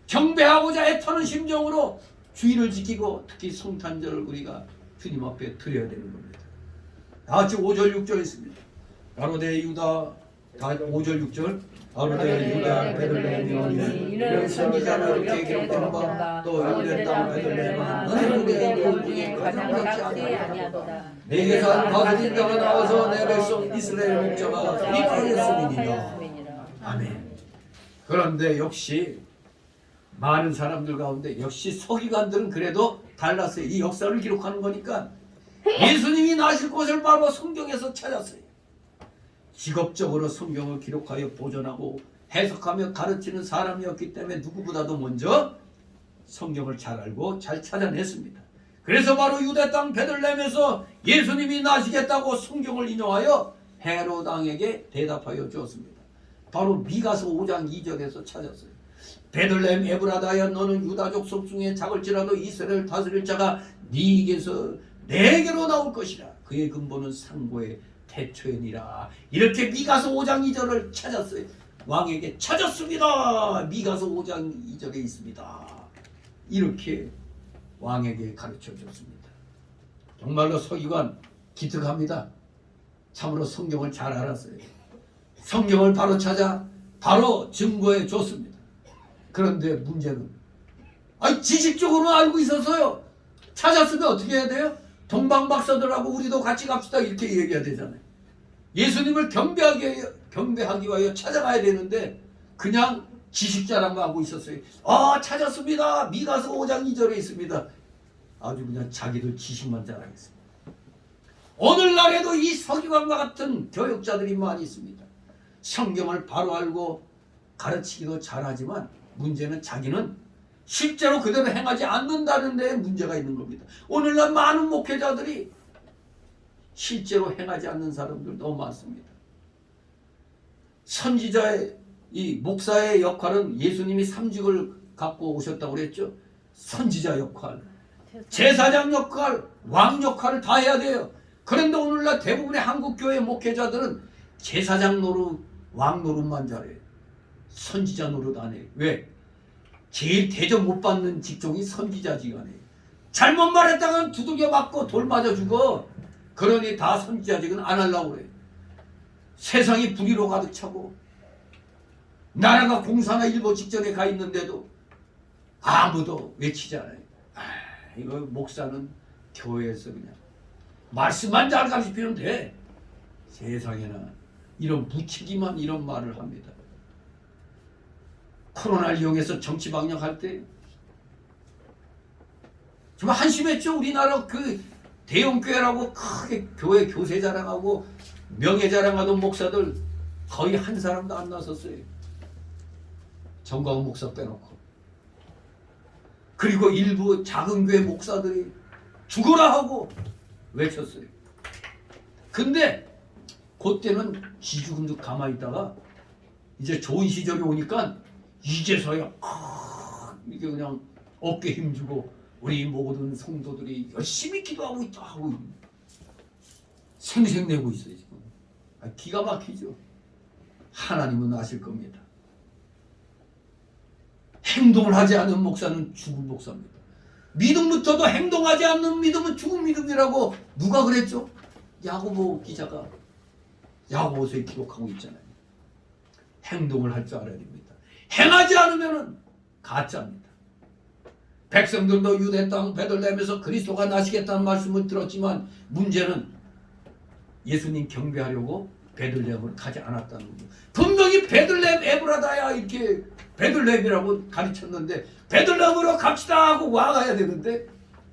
경배하고자 애타는 심정으로 주의를 지키고 특히 성탄절을 우리가 주님 앞에 드려야 되는 겁니다. 다 같이 5절 6절 있습니다. 가로대 유다, 다 5절 6절. 가로대 유다 베들레헴이오니 이는 선지자로 이렇게 기록된 바 또 유대 땅 베들레헴은 너는 유대 그 중에 가장 작지 아니하도다. 내게서 한 바드린 자가 나와서 내 백성 이스라엘 목자가 이방했음이니라. 아멘. 그런데 역시 많은 사람들 가운데 역시 서기관들은 그래도 달랐어요. 이 역사를 기록하는 거니까 예수님이 나실 곳을 바로 성경에서 찾았어요. 직업적으로 성경을 기록하여 보존하고 해석하며 가르치는 사람이었기 때문에 누구보다도 먼저 성경을 잘 알고 잘 찾아냈습니다. 그래서 바로 유대 땅 베들레헴에서 예수님이 나시겠다고 성경을 인용하여 헤롯 왕에게 대답하여 주었습니다. 바로 미가서 5장 2절에서 찾았어요. 베들레헴 에브라다야 너는 유다족 속중에 작을지라도 이스라엘 다스릴 자가 네게서 내게로 나올 것이라. 그의 근본은 상고의 태초이니라. 이렇게 미가서 5장 2절을 찾았어요. 왕에게 찾았습니다. 미가서 5장 2절에 있습니다. 이렇게 왕에게 가르쳐 줬습니다. 정말로 서기관 기특합니다. 참으로 성경을 잘 알았어요. 성경을 바로 찾아 바로 증거해 줬습니다. 그런데 문제는 지식적으로 알고 있어서요. 찾았으면 어떻게 해야 돼요? 동방박사들하고 우리도 같이 갑시다 이렇게 얘기해야 되잖아요. 예수님을 경배하기 위하여 찾아가야 되는데 그냥 지식 자랑만 하고 있었어요. 찾았습니다. 미가서 5장 2절에 있습니다. 아주 그냥 자기들 지식만 자랑했습니다. 오늘날에도 이 서기관과 같은 교육자들이 많이 있습니다. 성경을 바로 알고 가르치기도 잘하지만 문제는 자기는 실제로 그대로 행하지 않는다는 데 문제가 있는 겁니다. 오늘날 많은 목회자들이 실제로 행하지 않는 사람들 너무 많습니다. 선지자의 이 목사의 역할은 예수님이 3직을 갖고 오셨다고 그랬죠. 선지자 역할, 제사장 역할, 왕 역할을 다 해야 돼요. 그런데 오늘날 대부분의 한국교회 목회자들은 제사장 노릇, 왕 노릇만 잘해요. 선지자 노릇 안 해요. 왜? 제일 대접 못 받는 직종이 선지자직이에요. 잘못 말했다간 두들겨 맞고 돌 맞아 죽어. 그러니 다 선지자직은 안 하려고 그래요. 세상이 불의로 가득 차고 나라가 공산화 일보 직전에 가 있는데도 아무도 외치지 않아요. 이거 목사는 교회에서 그냥 말씀만 잘 가르치면 돼. 세상에나 이런 무책임한 이런 말을 합니다. 코로나를 이용해서 정치 방역할 때 정말 한심했죠. 우리나라 그 대형교회라고 크게 교회 교세 자랑하고 명예 자랑하던 목사들 거의 한 사람도 안 나섰어요. 정광훈 목사 빼놓고. 그리고 일부 작은 교회 목사들이 죽어라 하고 외쳤어요. 근데 그때는 기죽음죽 가만히 있다가 이제 좋은 시절이 오니까 이제서야 이게 그냥 어깨 힘주고 우리 모든 성도들이 열심히 기도하고 있다 하고 생색내고 있어요. 지금 기가 막히죠. 하나님은 아실 겁니다. 행동을 하지 않은 목사는 죽은 목사입니다. 믿음부터도 행동하지 않는 믿음은 죽은 믿음이라고 누가 그랬죠? 야고보 기자가 야고보서에 기록하고 있잖아요. 행동을 할 줄 알아야 됩니다. 행하지 않으면 가짜입니다. 백성들도 유대 땅 베들레헴에서 그리스도가 나시겠다는 말씀을 들었지만 문제는 예수님 경배하려고 베들레헴을 가지 않았다는 거죠. 분명히 베들레헴 에브라다야 이렇게 베들레헴이라고 가르쳤는데 베들레헴으로 갑시다 하고 와가야 되는데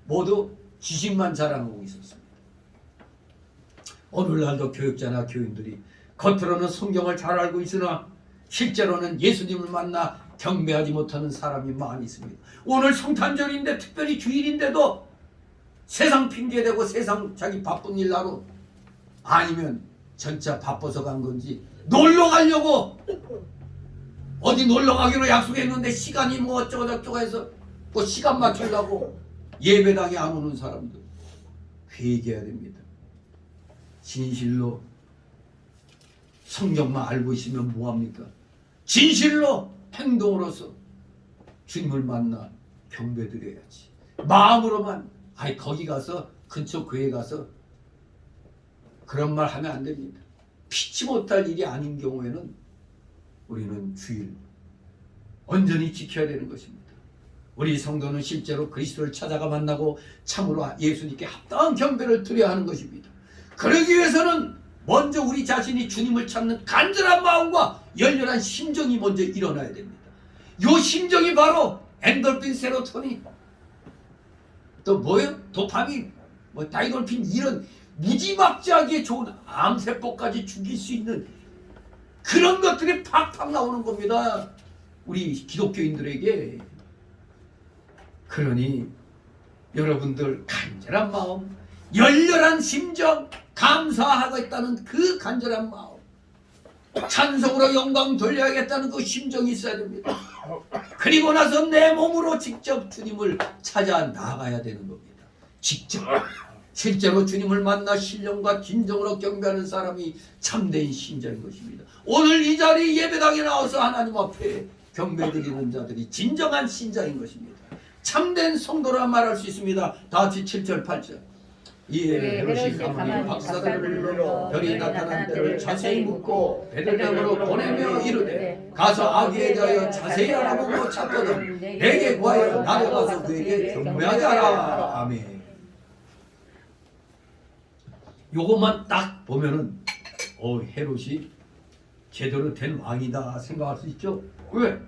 모두 지식만 자랑하고 있었습니다. 오늘날도 교육자나 교인들이 겉으로는 성경을 잘 알고 있으나 실제로는 예수님을 만나 경배하지 못하는 사람이 많이 있습니다. 오늘 성탄절인데 특별히 주일인데도 세상 핑계대고 세상 자기 바쁜 일 나로 아니면 진짜 바빠서 간 건지 놀러 가려고 어디 놀러 가기로 약속했는데 시간이 뭐 어쩌고 저쩌고 해서 그 시간 맞추려고 예배당에 안 오는 사람들 회개해야 됩니다. 진실로 성경만 알고 있으면 뭐합니까? 진실로 행동으로서 주님을 만나 경배드려야지. 마음으로만 거기 가서 근처 교회 가서 그런 말 하면 안 됩니다. 피치 못할 일이 아닌 경우에는 우리는 주일 온전히 지켜야 되는 것입니다. 우리 성도는 실제로 그리스도를 찾아가 만나고 참으로 예수님께 합당한 경배를 드려야 하는 것입니다. 그러기 위해서는 먼저 우리 자신이 주님을 찾는 간절한 마음과 열렬한 심정이 먼저 일어나야 됩니다. 이 심정이 바로 엔돌핀, 세로토닌, 또 뭐예요? 도파민, 다이돌핀 이런 무지막지하게 좋은 암세포까지 죽일 수 있는 그런 것들이 팍팍 나오는 겁니다. 우리 기독교인들에게. 그러니 여러분들 간절한 마음, 열렬한 심정, 감사하겠다는 그 간절한 마음, 찬송으로 영광 돌려야겠다는 그 심정이 있어야 됩니다. 그리고 나서 내 몸으로 직접 주님을 찾아 나가야 되는 겁니다. 직접 실제로 주님을 만나 신령과 진정으로 경배하는 사람이 참된 신자인 것입니다. 오늘 이 자리 예배당에 나와서 하나님 앞에 경배드리는 자들이 진정한 신자인 것입니다. 참된 성도라 말할 수 있습니다. 다 같이 7절 8절. 이에 헤롯이 가만히 박사들을 불러 별이 나타난 때를 자세히 묻고 베들레헴으로 보내며 이르되 가서 아기에 대하여 자세히 알아보고 찾거든 내게 구하여 나도 가서 그에게 경배하게 하라. 아멘. 요것만 딱 보면은 헤롯이 제대로 된 왕이다 생각할 수 있죠. 왜?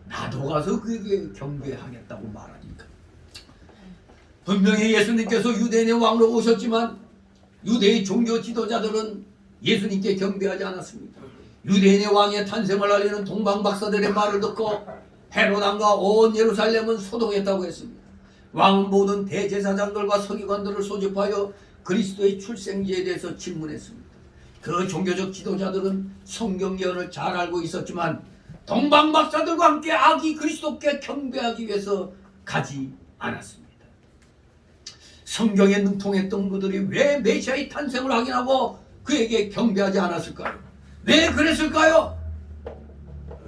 나도 가서 그에게 경배하겠다고 말하니까. 분명히 예수님께서 유대인의 왕으로 오셨지만 유대의 종교 지도자들은 예수님께 경배하지 않았습니다. 유대인의 왕의 탄생을 알리는 동방박사들의 말을 듣고 헤롯 왕과 온 예루살렘은 소동했다고 했습니다. 왕은 모든 대제사장들과 서기관들을 소집하여 그리스도의 출생지에 대해서 질문했습니다. 그 종교적 지도자들은 성경 예언을 잘 알고 있었지만 동방박사들과 함께 아기 그리스도께 경배하기 위해서 가지 않았습니다. 성경에 능통했던 그들이 왜 메시아의 탄생을 확인하고 그에게 경배하지 않았을까요? 왜 그랬을까요?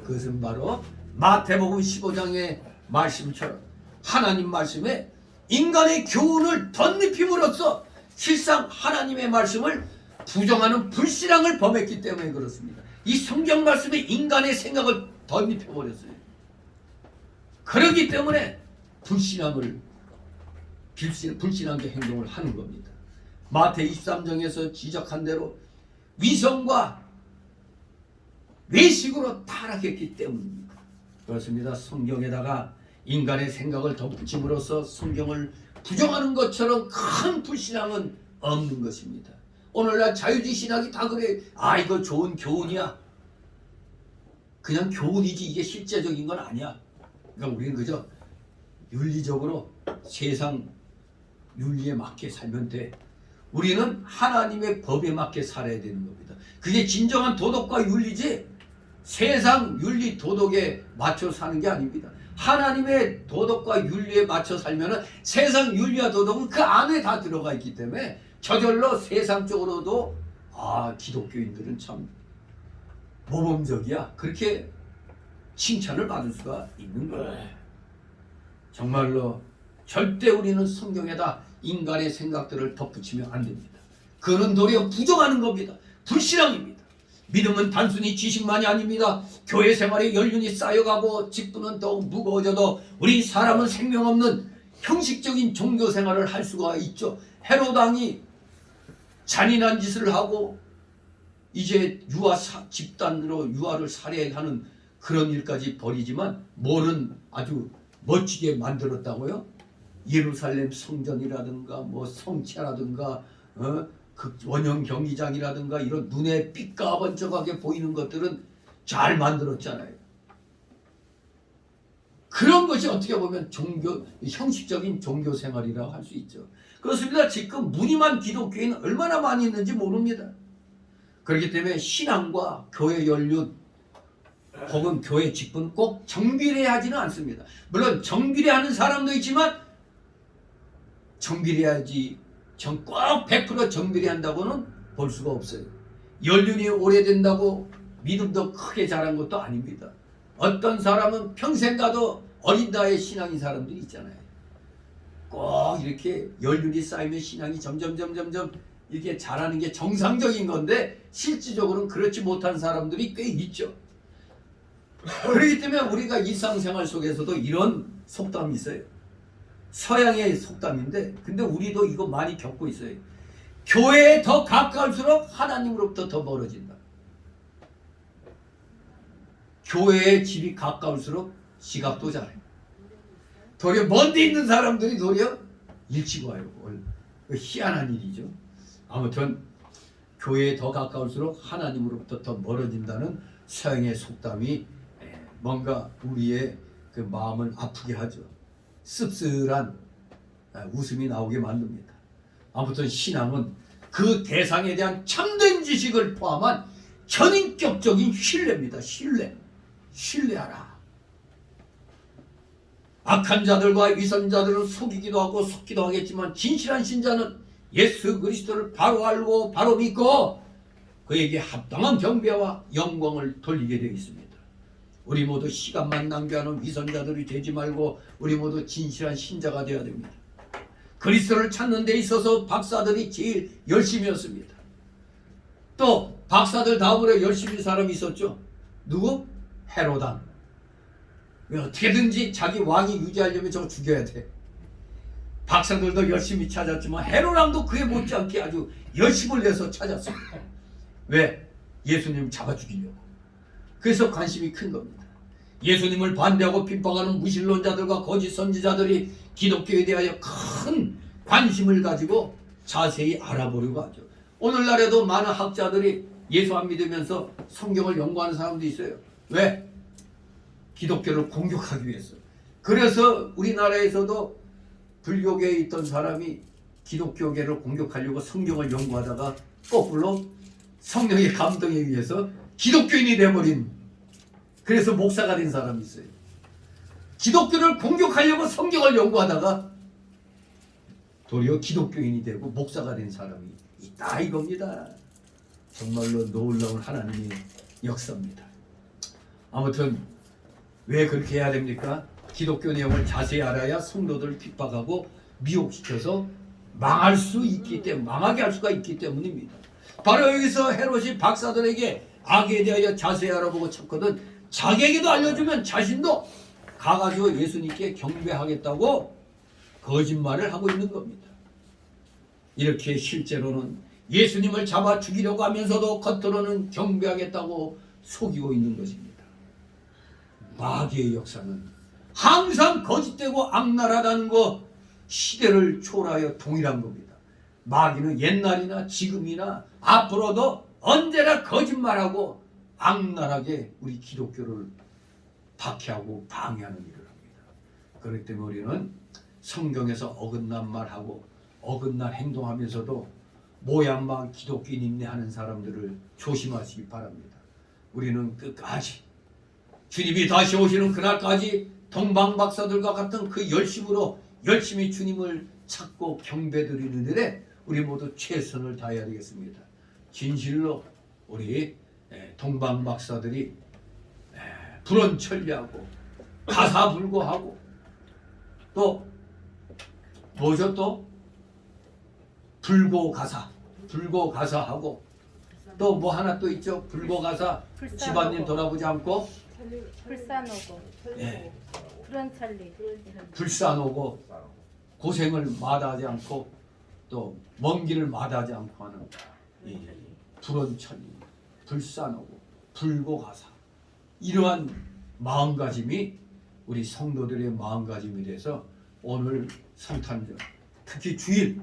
그것은 바로 마태복음 15장의 말씀처럼 하나님 말씀에 인간의 교훈을 덧입힘으로써 실상 하나님의 말씀을 부정하는 불신앙을 범했기 때문에 그렇습니다. 이 성경 말씀에 인간의 생각을 덧입혀버렸어요. 그렇기 때문에 불신앙적 행동을 하는 겁니다. 마태 23장에서 지적한 대로 위선과 외식으로 타락했기 때문입니다. 그렇습니다. 성경에다가 인간의 생각을 덧붙임으로써 성경을 부정하는 것처럼 큰 불신앙은 없는 것입니다. 오늘날 자유주의 신학이 다 그래. 이거 좋은 교훈이야. 그냥 교훈이지 이게 실제적인 건 아니야. 그러니까 우리는 그저 윤리적으로 세상 윤리에 맞게 살면 돼. 우리는 하나님의 법에 맞게 살아야 되는 겁니다. 그게 진정한 도덕과 윤리지 세상 윤리 도덕에 맞춰 사는 게 아닙니다. 하나님의 도덕과 윤리에 맞춰 살면은 세상 윤리와 도덕은 그 안에 다 들어가 있기 때문에 저절로 세상적으로도 기독교인들은 참 모범적이야. 그렇게 칭찬을 받을 수가 있는 거예요. 정말로 절대 우리는 성경에다 인간의 생각들을 덧붙이면 안 됩니다. 그는 도리어 부정하는 겁니다. 불신앙입니다. 믿음은 단순히 지식만이 아닙니다. 교회 생활에 연륜이 쌓여가고 직분은 더욱 무거워져도 우리 사람은 생명 없는 형식적인 종교 생활을 할 수가 있죠. 헤롯 왕이 잔인한 짓을 하고 이제 집단으로 유아를 살해하는 그런 일까지 벌이지만 뭐는 아주 멋지게 만들었다고요? 예루살렘 성전이라든가 뭐 성체라든가 그 원형 경기장이라든가 이런 눈에 삐까번쩍하게 보이는 것들은 잘 만들었잖아요. 그런 것이 어떻게 보면 형식적인 종교 생활이라고 할 수 있죠. 그렇습니다. 지금 무늬만 기독교인은 얼마나 많이 있는지 모릅니다. 그렇기 때문에 신앙과 교회 연륜 혹은 교회 직분 꼭 정비례하지는 않습니다. 물론 정비례하는 사람도 있지만 정비례하지 꼭 100% 정비례한다고는 볼 수가 없어요. 연륜이 오래된다고 믿음도 크게 자란 것도 아닙니다. 어떤 사람은 평생 가도 어린다의 신앙인 사람들이 있잖아요. 꼭 이렇게 연륜이 쌓이면 신앙이 점점 이렇게 자라는 게 정상적인 건데 실질적으로는 그렇지 못한 사람들이 꽤 있죠. 그렇기 때문에 우리가 일상생활 속에서도 이런 속담이 있어요. 서양의 속담인데 근데 우리도 이거 많이 겪고 있어요. 교회에 더 가까울수록 하나님으로부터 더 멀어진다. 교회에 집이 가까울수록 지갑도 잘해. 도리어 먼데 있는 사람들이 도리어 일찍 와요. 희한한 일이죠. 아무튼 교회에 더 가까울수록 하나님으로부터 더 멀어진다는 서양의 속담이 뭔가 우리의 그 마음을 아프게 하죠. 씁쓸한 웃음이 나오게 만듭니다. 아무튼 신앙은 그 대상에 대한 참된 지식을 포함한 전인격적인 신뢰입니다. 신뢰하라. 악한 자들과 위선자들은 속이기도 하고 속기도 하겠지만 진실한 신자는 예수 그리스도를 바로 알고 바로 믿고 그에게 합당한 경배와 영광을 돌리게 되어 있습니다. 우리 모두 시간만 낭비하는 위선자들이 되지 말고 우리 모두 진실한 신자가 되어야 됩니다. 그리스도를 찾는 데 있어서 박사들이 제일 열심이었습니다. 또 박사들 다음으로 열심히 사람이 있었죠. 누구? 헤로단. 어떻게든지 자기 왕이 유지하려면 저거 죽여야 돼. 박사들도 열심히 찾았지만 헤로랑도 그에 못지않게 아주 열심을 내서 찾았습니다. 왜? 예수님을 잡아 죽이려고. 그래서 관심이 큰 겁니다. 예수님을 반대하고 핍박하는 무신론자들과 거짓 선지자들이 기독교에 대하여 큰 관심을 가지고 자세히 알아보려고 하죠. 오늘날에도 많은 학자들이 예수 안 믿으면서 성경을 연구하는 사람도 있어요. 왜? 기독교를 공격하기 위해서. 그래서 우리나라에서도 불교계에 있던 사람이 기독교계를 공격하려고 성경을 연구하다가 거꾸로 성령의 감동에 의해서 기독교인이 되어버린, 그래서 목사가 된 사람이 있어요. 기독교를 공격하려고 성경을 연구하다가 도리어 기독교인이 되고 목사가 된 사람이 있다 이겁니다. 정말로 놀라운 하나님의 역사입니다. 아무튼 왜 그렇게 해야 됩니까? 기독교 내용을 자세히 알아야 성도들을 핍박하고 미혹시켜서 망할 수 있기 때문에, 망하게 할 수가 있기 때문입니다. 바로 여기서 헤롯이 박사들에게 악에 대하여 자세히 알아보고 찾거든 자기에게도 알려주면 자신도 가가지고 예수님께 경배하겠다고 거짓말을 하고 있는 겁니다. 이렇게 실제로는 예수님을 잡아 죽이려고 하면서도 겉으로는 경배하겠다고 속이고 있는 것입니다. 마귀의 역사는 항상 거짓되고 악랄하다는 것, 시대를 초월하여 동일한 겁니다. 마귀는 옛날이나 지금이나 앞으로도 언제나 거짓말하고 악랄하게 우리 기독교를 박해하고 방해하는 일을 합니다. 그렇기 때문에 우리는 성경에서 어긋난 말하고 어긋난 행동하면서도 모양만 기독교인이네 하는 사람들을 조심하시기 바랍니다. 우리는 끝까지 주님이 다시 오시는 그날까지 동방박사들과 같은 그 열심으로 열심히 주님을 찾고 경배드리는 일에 우리 모두 최선을 다해야 되겠습니다. 진실로 우리 동방박사들이 불언천리하고 가사불고하고 또 뭐죠? 또 불고가사하고 또 뭐 하나 또 있죠? 불고가사 집안일 돌아보지 않고 불사노고 불언천리 불사노고 고생을 마다하지 않고 또 먼 길을 마다하지 않고 하는 이 불언천리, 불사노고, 불고가사, 이러한 마음가짐이 우리 성도들의 마음가짐이 돼서 오늘 성탄절, 특히 주일,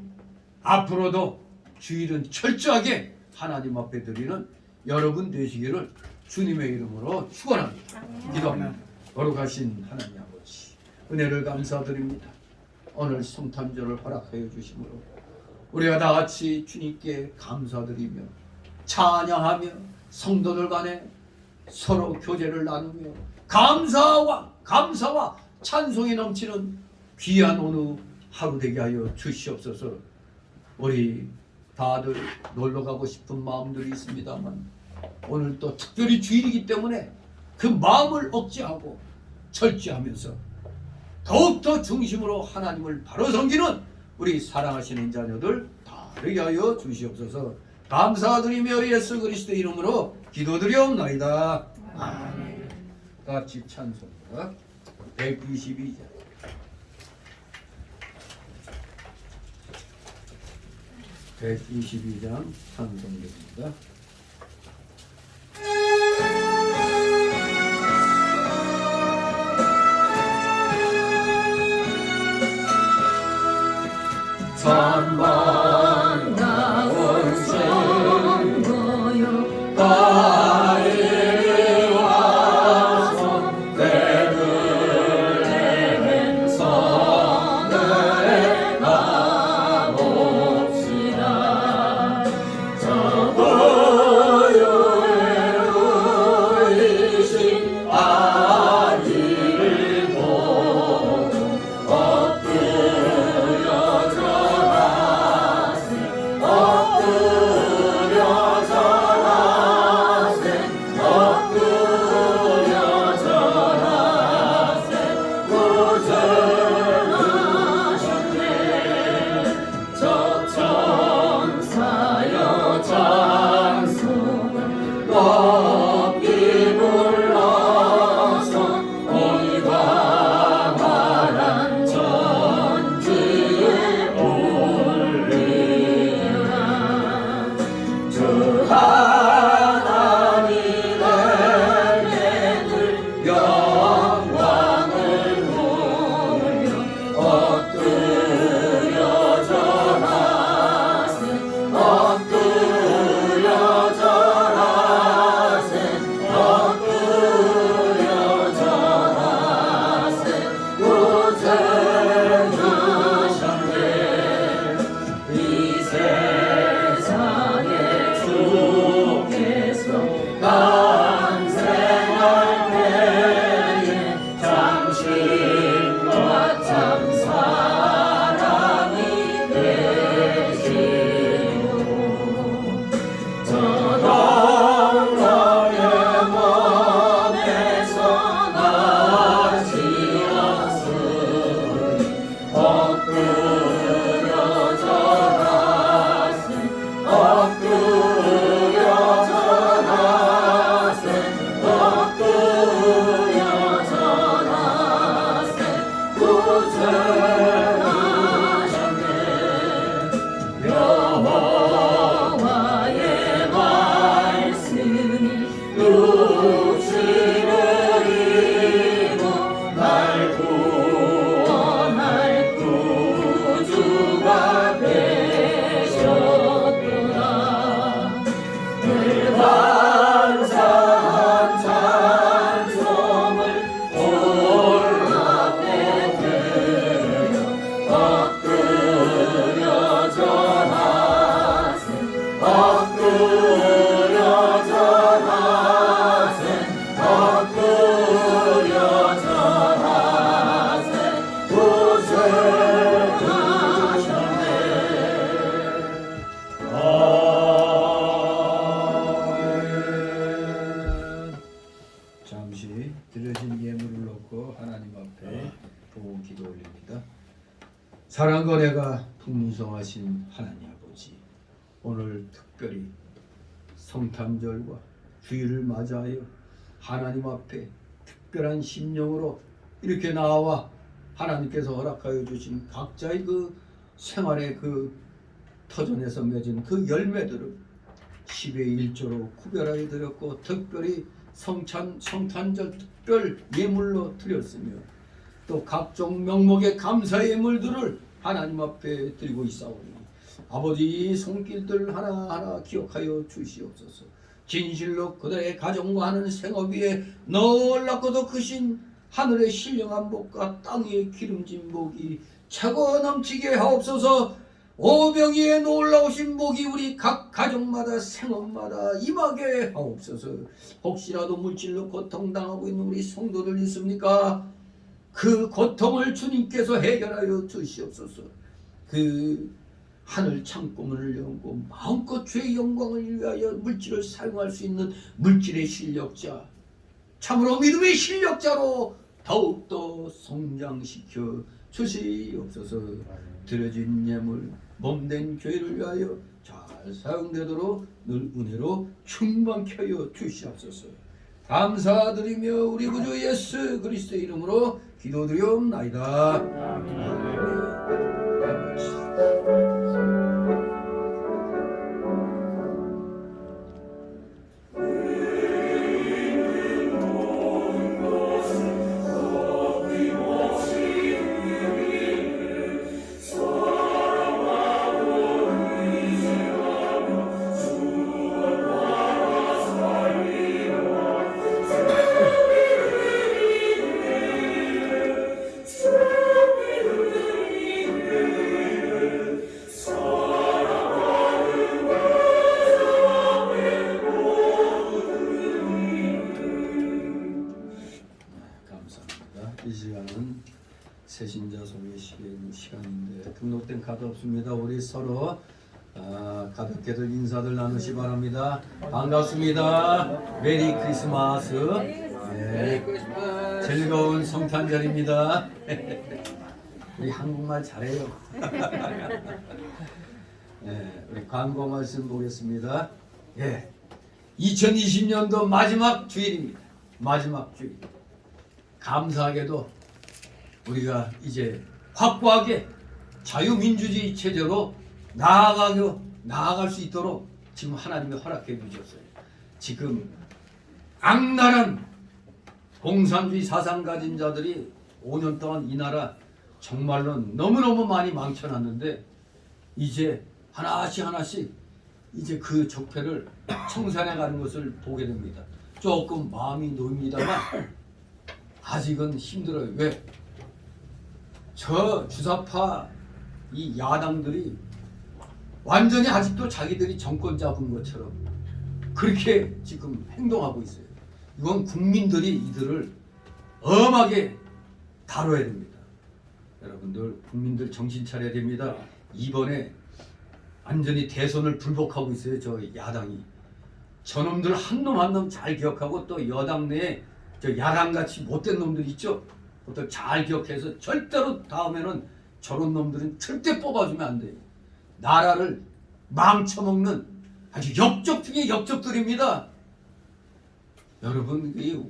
앞으로도 주일은 철저하게 하나님 앞에 드리는 여러분 되시기를 주님의 이름으로 축원합니다. 기도합니다. 거룩하신 하나님 아버지, 은혜를 감사드립니다. 오늘 성탄절을 허락하여 주심으로 우리가 다 같이 주님께 감사드리며 찬양하며 성도들 간에 서로 교제를 나누며 감사와 찬송이 넘치는 귀한 오늘 하루 되게 하여 주시옵소서. 우리 다들 놀러 가고 싶은 마음들이 있습니다만 오늘 또 특별히 주일이기 때문에 그 마음을 억제하고 절제하면서 더욱더 중심으로 하나님을 바로 섬기는 우리 사랑하시는 자녀들 다 되게 하여 주시옵소서. 감사드리며 예수 그리스도 이름으로 기도드리옵나이다. 아멘. 같이 찬송가 122장. 122장 찬송입니다. 천번 나온 성도여 다 이리 와서 베들레헴 성읍에 가봅시다. 저 고요에 누이신 아기를 보고 엎드려 절하 우리 드려진 예물을 놓고 하나님 앞에 보고 기도 올립니다. 사랑과 내가 풍성하신 하나님 아버지, 오늘 특별히 성탄절과 주일을 맞이하여 하나님 앞에 특별한 심령으로 이렇게 나와 하나님께서 허락하여 주신 각자의 그 생활의 그 터전에서 맺은 그 열매들을 10의 1조로 구별하여 드렸고, 특별히 성탄절 특별 예물로 드렸으며, 또 각종 명목의 감사 예물들을 하나님 앞에 드리고 있사오니 아버지 손길들 하나하나 기억하여 주시옵소서. 진실로 그들의 가정과 하는 생업 위에 놀랍고도 크신 하늘의 신령한 복과 땅의 기름진 복이 차고 넘치게 하옵소서. 오병이의 놀라우신 복이 우리 각 가정마다 생업마다 임하게 하옵소서. 혹시라도 물질로 고통당하고 있는 우리 성도들 있습니까? 그 고통을 주님께서 해결하여 주시옵소서. 그 하늘 창고문을 열고 마음껏 주의 영광을 위하여 물질을 사용할 수 있는 물질의 실력자, 참으로 믿음의 실력자로 더욱더 성장시켜 주시옵소서. 드려진 예물 몸된 교회를 위하여 잘 사용되도록 늘 은혜로 충만케 하여 주시옵소서. 감사드리며 우리 구주 예수 그리스도의 이름으로 기도드리옵나이다. 아멘. 이 시간은 새신자 소개 시간인데 등록된 카드 없습니다. 우리 서로 가볍게들 인사들 나누시 바랍니다. 반갑습니다. 메리 크리스마스. 네. 즐거운 성탄절입니다. 우리 한국말 잘해요. 네, 우리 광고 말씀 보겠습니다. 예, 2020년도 마지막 주일입니다. 마지막 주일. 감사하게도 우리가 이제 확고하게 자유민주주의 체제로 나아갈 수 있도록 지금 하나님이 허락해 주셨어요. 지금 악랄한 공산주의 사상 가진 자들이 5년 동안 이 나라 정말로 너무너무 많이 망쳐놨는데, 이제 하나씩 이제 그 적폐를 청산해 가는 것을 보게 됩니다. 조금 마음이 놓입니다만 아직은 힘들어요. 왜? 저 주사파 이 야당들이 완전히 아직도 자기들이 정권 잡은 것처럼 그렇게 지금 행동하고 있어요. 이건 국민들이 이들을 엄하게 다뤄야 됩니다. 여러분들, 국민들 정신 차려야 됩니다. 이번에 완전히 대선을 불복하고 있어요. 저 야당이. 저놈들 한 놈 한 놈 잘 기억하고, 또 여당 내에 저 야당같이 못된 놈들 있죠? 그것들 잘 기억해서 절대로 다음에는 저런 놈들은 절대 뽑아주면 안 돼요. 나라를 망쳐먹는 아주 역적 중에 역적들입니다. 여러분, 이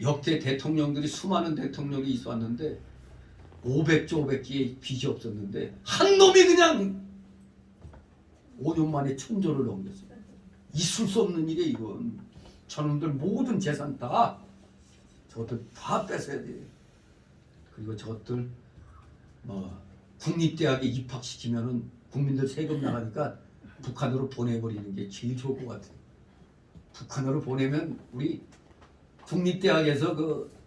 역대 대통령들이 수많은 대통령이 있었는데 500조 500기의 빚이 없었는데 한 놈이 그냥 5년 만에 1000조를 넘겼어요. 있을 수 없는 일이에요. 이건 저놈들 모든 재산 다 저것들 다 뺏어야 돼요. 그리고 저것들 국립대학에 입학시키면은 국민들 세금 나가니까 북한으로 보내버리는 게 제일 좋을 것 같아요. 북한으로 보내면 우리 국립대학에서 그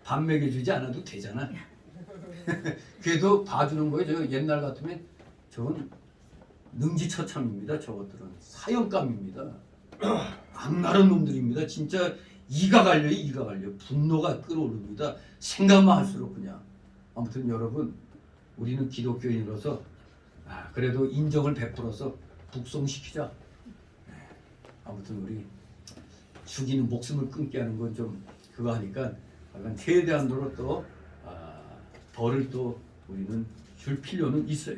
밥 먹여주지 않아도 되잖아. 그래도 봐주는 거예요. 저 옛날 같으면 저건 능지처참입니다. 저것들은 사형감입니다. 악랄한 놈들입니다. 진짜 이가 갈려요. 이가 갈려. 분노가 끓어오릅니다. 생각만 할수록 그냥. 아무튼 여러분, 우리는 기독교인으로서 그래도 인정을 베풀어서 북송시키자. 아무튼 우리 죽이는 목숨을 끊게 하는 건 좀 그거 하니까 약간 최대한도로 또 벌을 또 우리는 줄 필요는 있어요.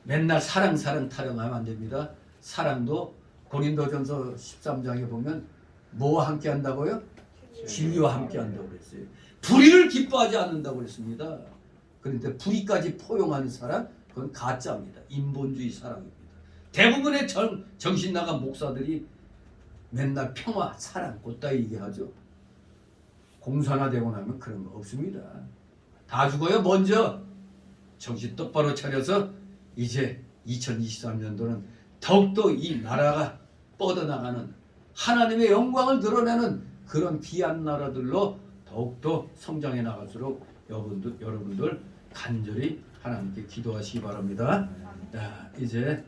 맨날 사랑 타령하면 안 됩니다. 사랑도 고린도전서 13장에 보면 뭐와 함께 한다고요? 진리와 함께 한다고 그랬어요. 불의를 기뻐하지 않는다고 그랬습니다. 그런데 불의까지 포용하는 사랑, 그건 가짜입니다. 인본주의 사랑입니다. 대부분의 정신 나간 목사들이 맨날 평화, 사랑, 그따위 얘기하죠. 공산화되고 나면 그런 거 없습니다. 다 죽어요. 먼저 정신 똑바로 차려서 이제 2023년도는 더욱더 이 나라가 뻗어나가는 하나님의 영광을 드러내는 그런 귀한 나라들로 더욱더 성장해 나갈수록 여러분들 간절히 하나님께 기도하시기 바랍니다. 자, 이제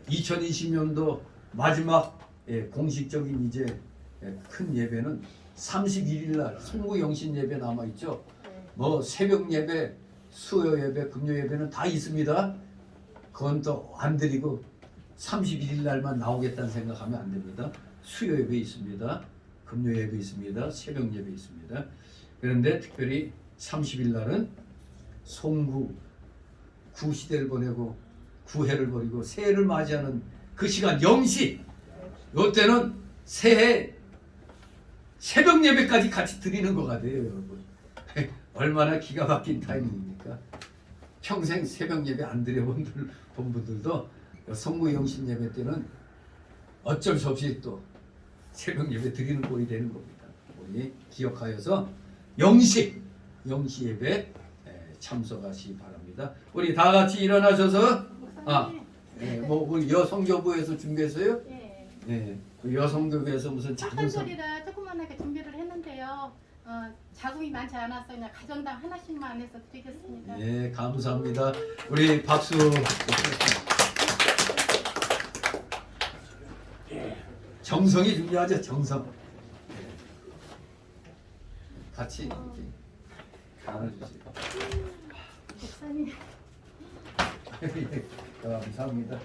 2020년도 마지막 공식적인 이제 큰 예배는 31일 날 송구영신 예배 남아 있죠. 뭐 새벽 예배, 수요 예배, 금요 예배는 다 있습니다. 그건 또 안 드리고 31일 날만 나오겠다는 생각하면 안 됩니다. 수요 예배 있습니다. 금요 예배 있습니다. 새벽 예배 있습니다. 그런데 특별히 30일 날은 송구 구시대를 보내고 구해를 버리고 새해를 맞이하는 그 시간 영시, 이때는 새해 새벽 예배까지 같이 드리는 것 같아요, 여러분. 얼마나 기가 막힌 타이밍입니까? 평생 새벽 예배 안 드려본 분들도 성구 영신 예배 때는 어쩔 수 없이 또 새벽 예배 드리는 꼴이 되는 겁니다. 우리 기억하여서 영시 예배 참석하시기 바랍니다. 우리 다 같이 일어나셔서 우리 여성교부에서 준비했어요? 예. 그 여성교부에서 무슨 작은 첫단절이라 조그만하게 준비를 했는데요. 자금이 많지 않아서 그냥 가정당 하나씩만 해서 드리겠습니다. 네, 감사합니다. 우리 박수. 정성이 중요하죠, 정성. 같이 이렇게 나눠주세요. 목사님. 감사합니다.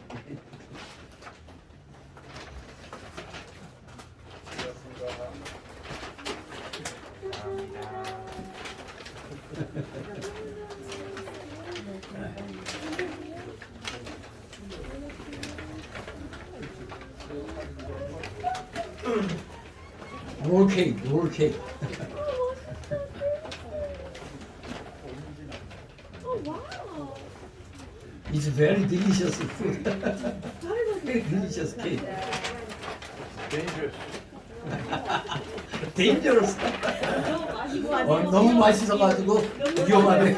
롤 케이크. It's very delicious food. Very delicious cake. Dangerous. 너무 맛있어가지고 위험하네.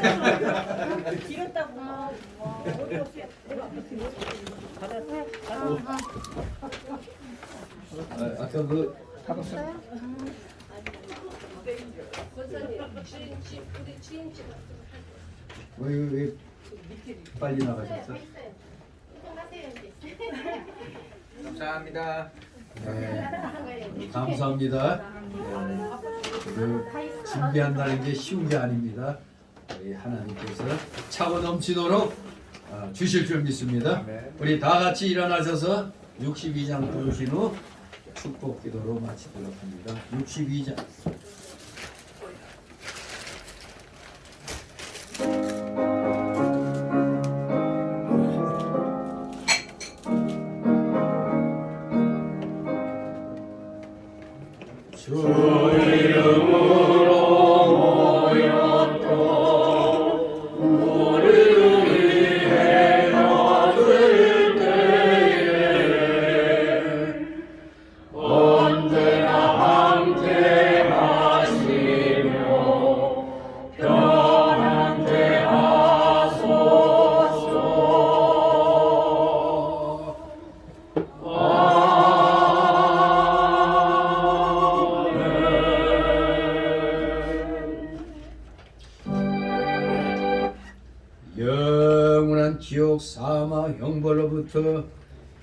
아까 그 왜 빨리 나가셨어? 감사합니다. 네, 감사합니다. 그 준비한다는 게 쉬운 게 아닙니다. 우리 하나님께서 차고 넘치도록 주실 줄 믿습니다. 우리 다 같이 일어나셔서 62장 부르신 후 축복 기도로 마치도록 합니다. 62장. 주 이름으로 모였고 우리를 위해 얻을 때에 언제나 함께 하시며 편안케 하소서. 영원한 지옥 사마 형벌로부터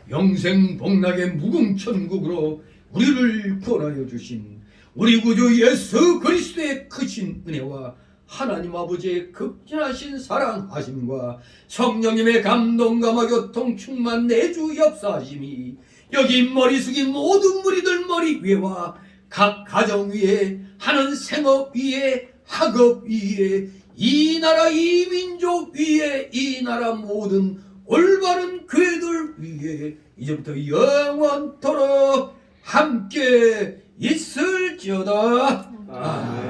영생 복락의 무궁천국으로 우리를 구원하여 주신 우리 구주 예수 그리스도의 크신 은혜와 하나님 아버지의 극진하신 사랑하심과 성령님의 감동감화 교통 충만 내주 역사하심이 여기 머리 숙인 모든 무리들 머리 위에와 각 가정 위에 하는 생업 위에 학업 위에 이 나라 이 민족 위에 이 나라 모든 올바른 교회들 위에 이제부터 영원토록 함께 있을지어다. 아멘.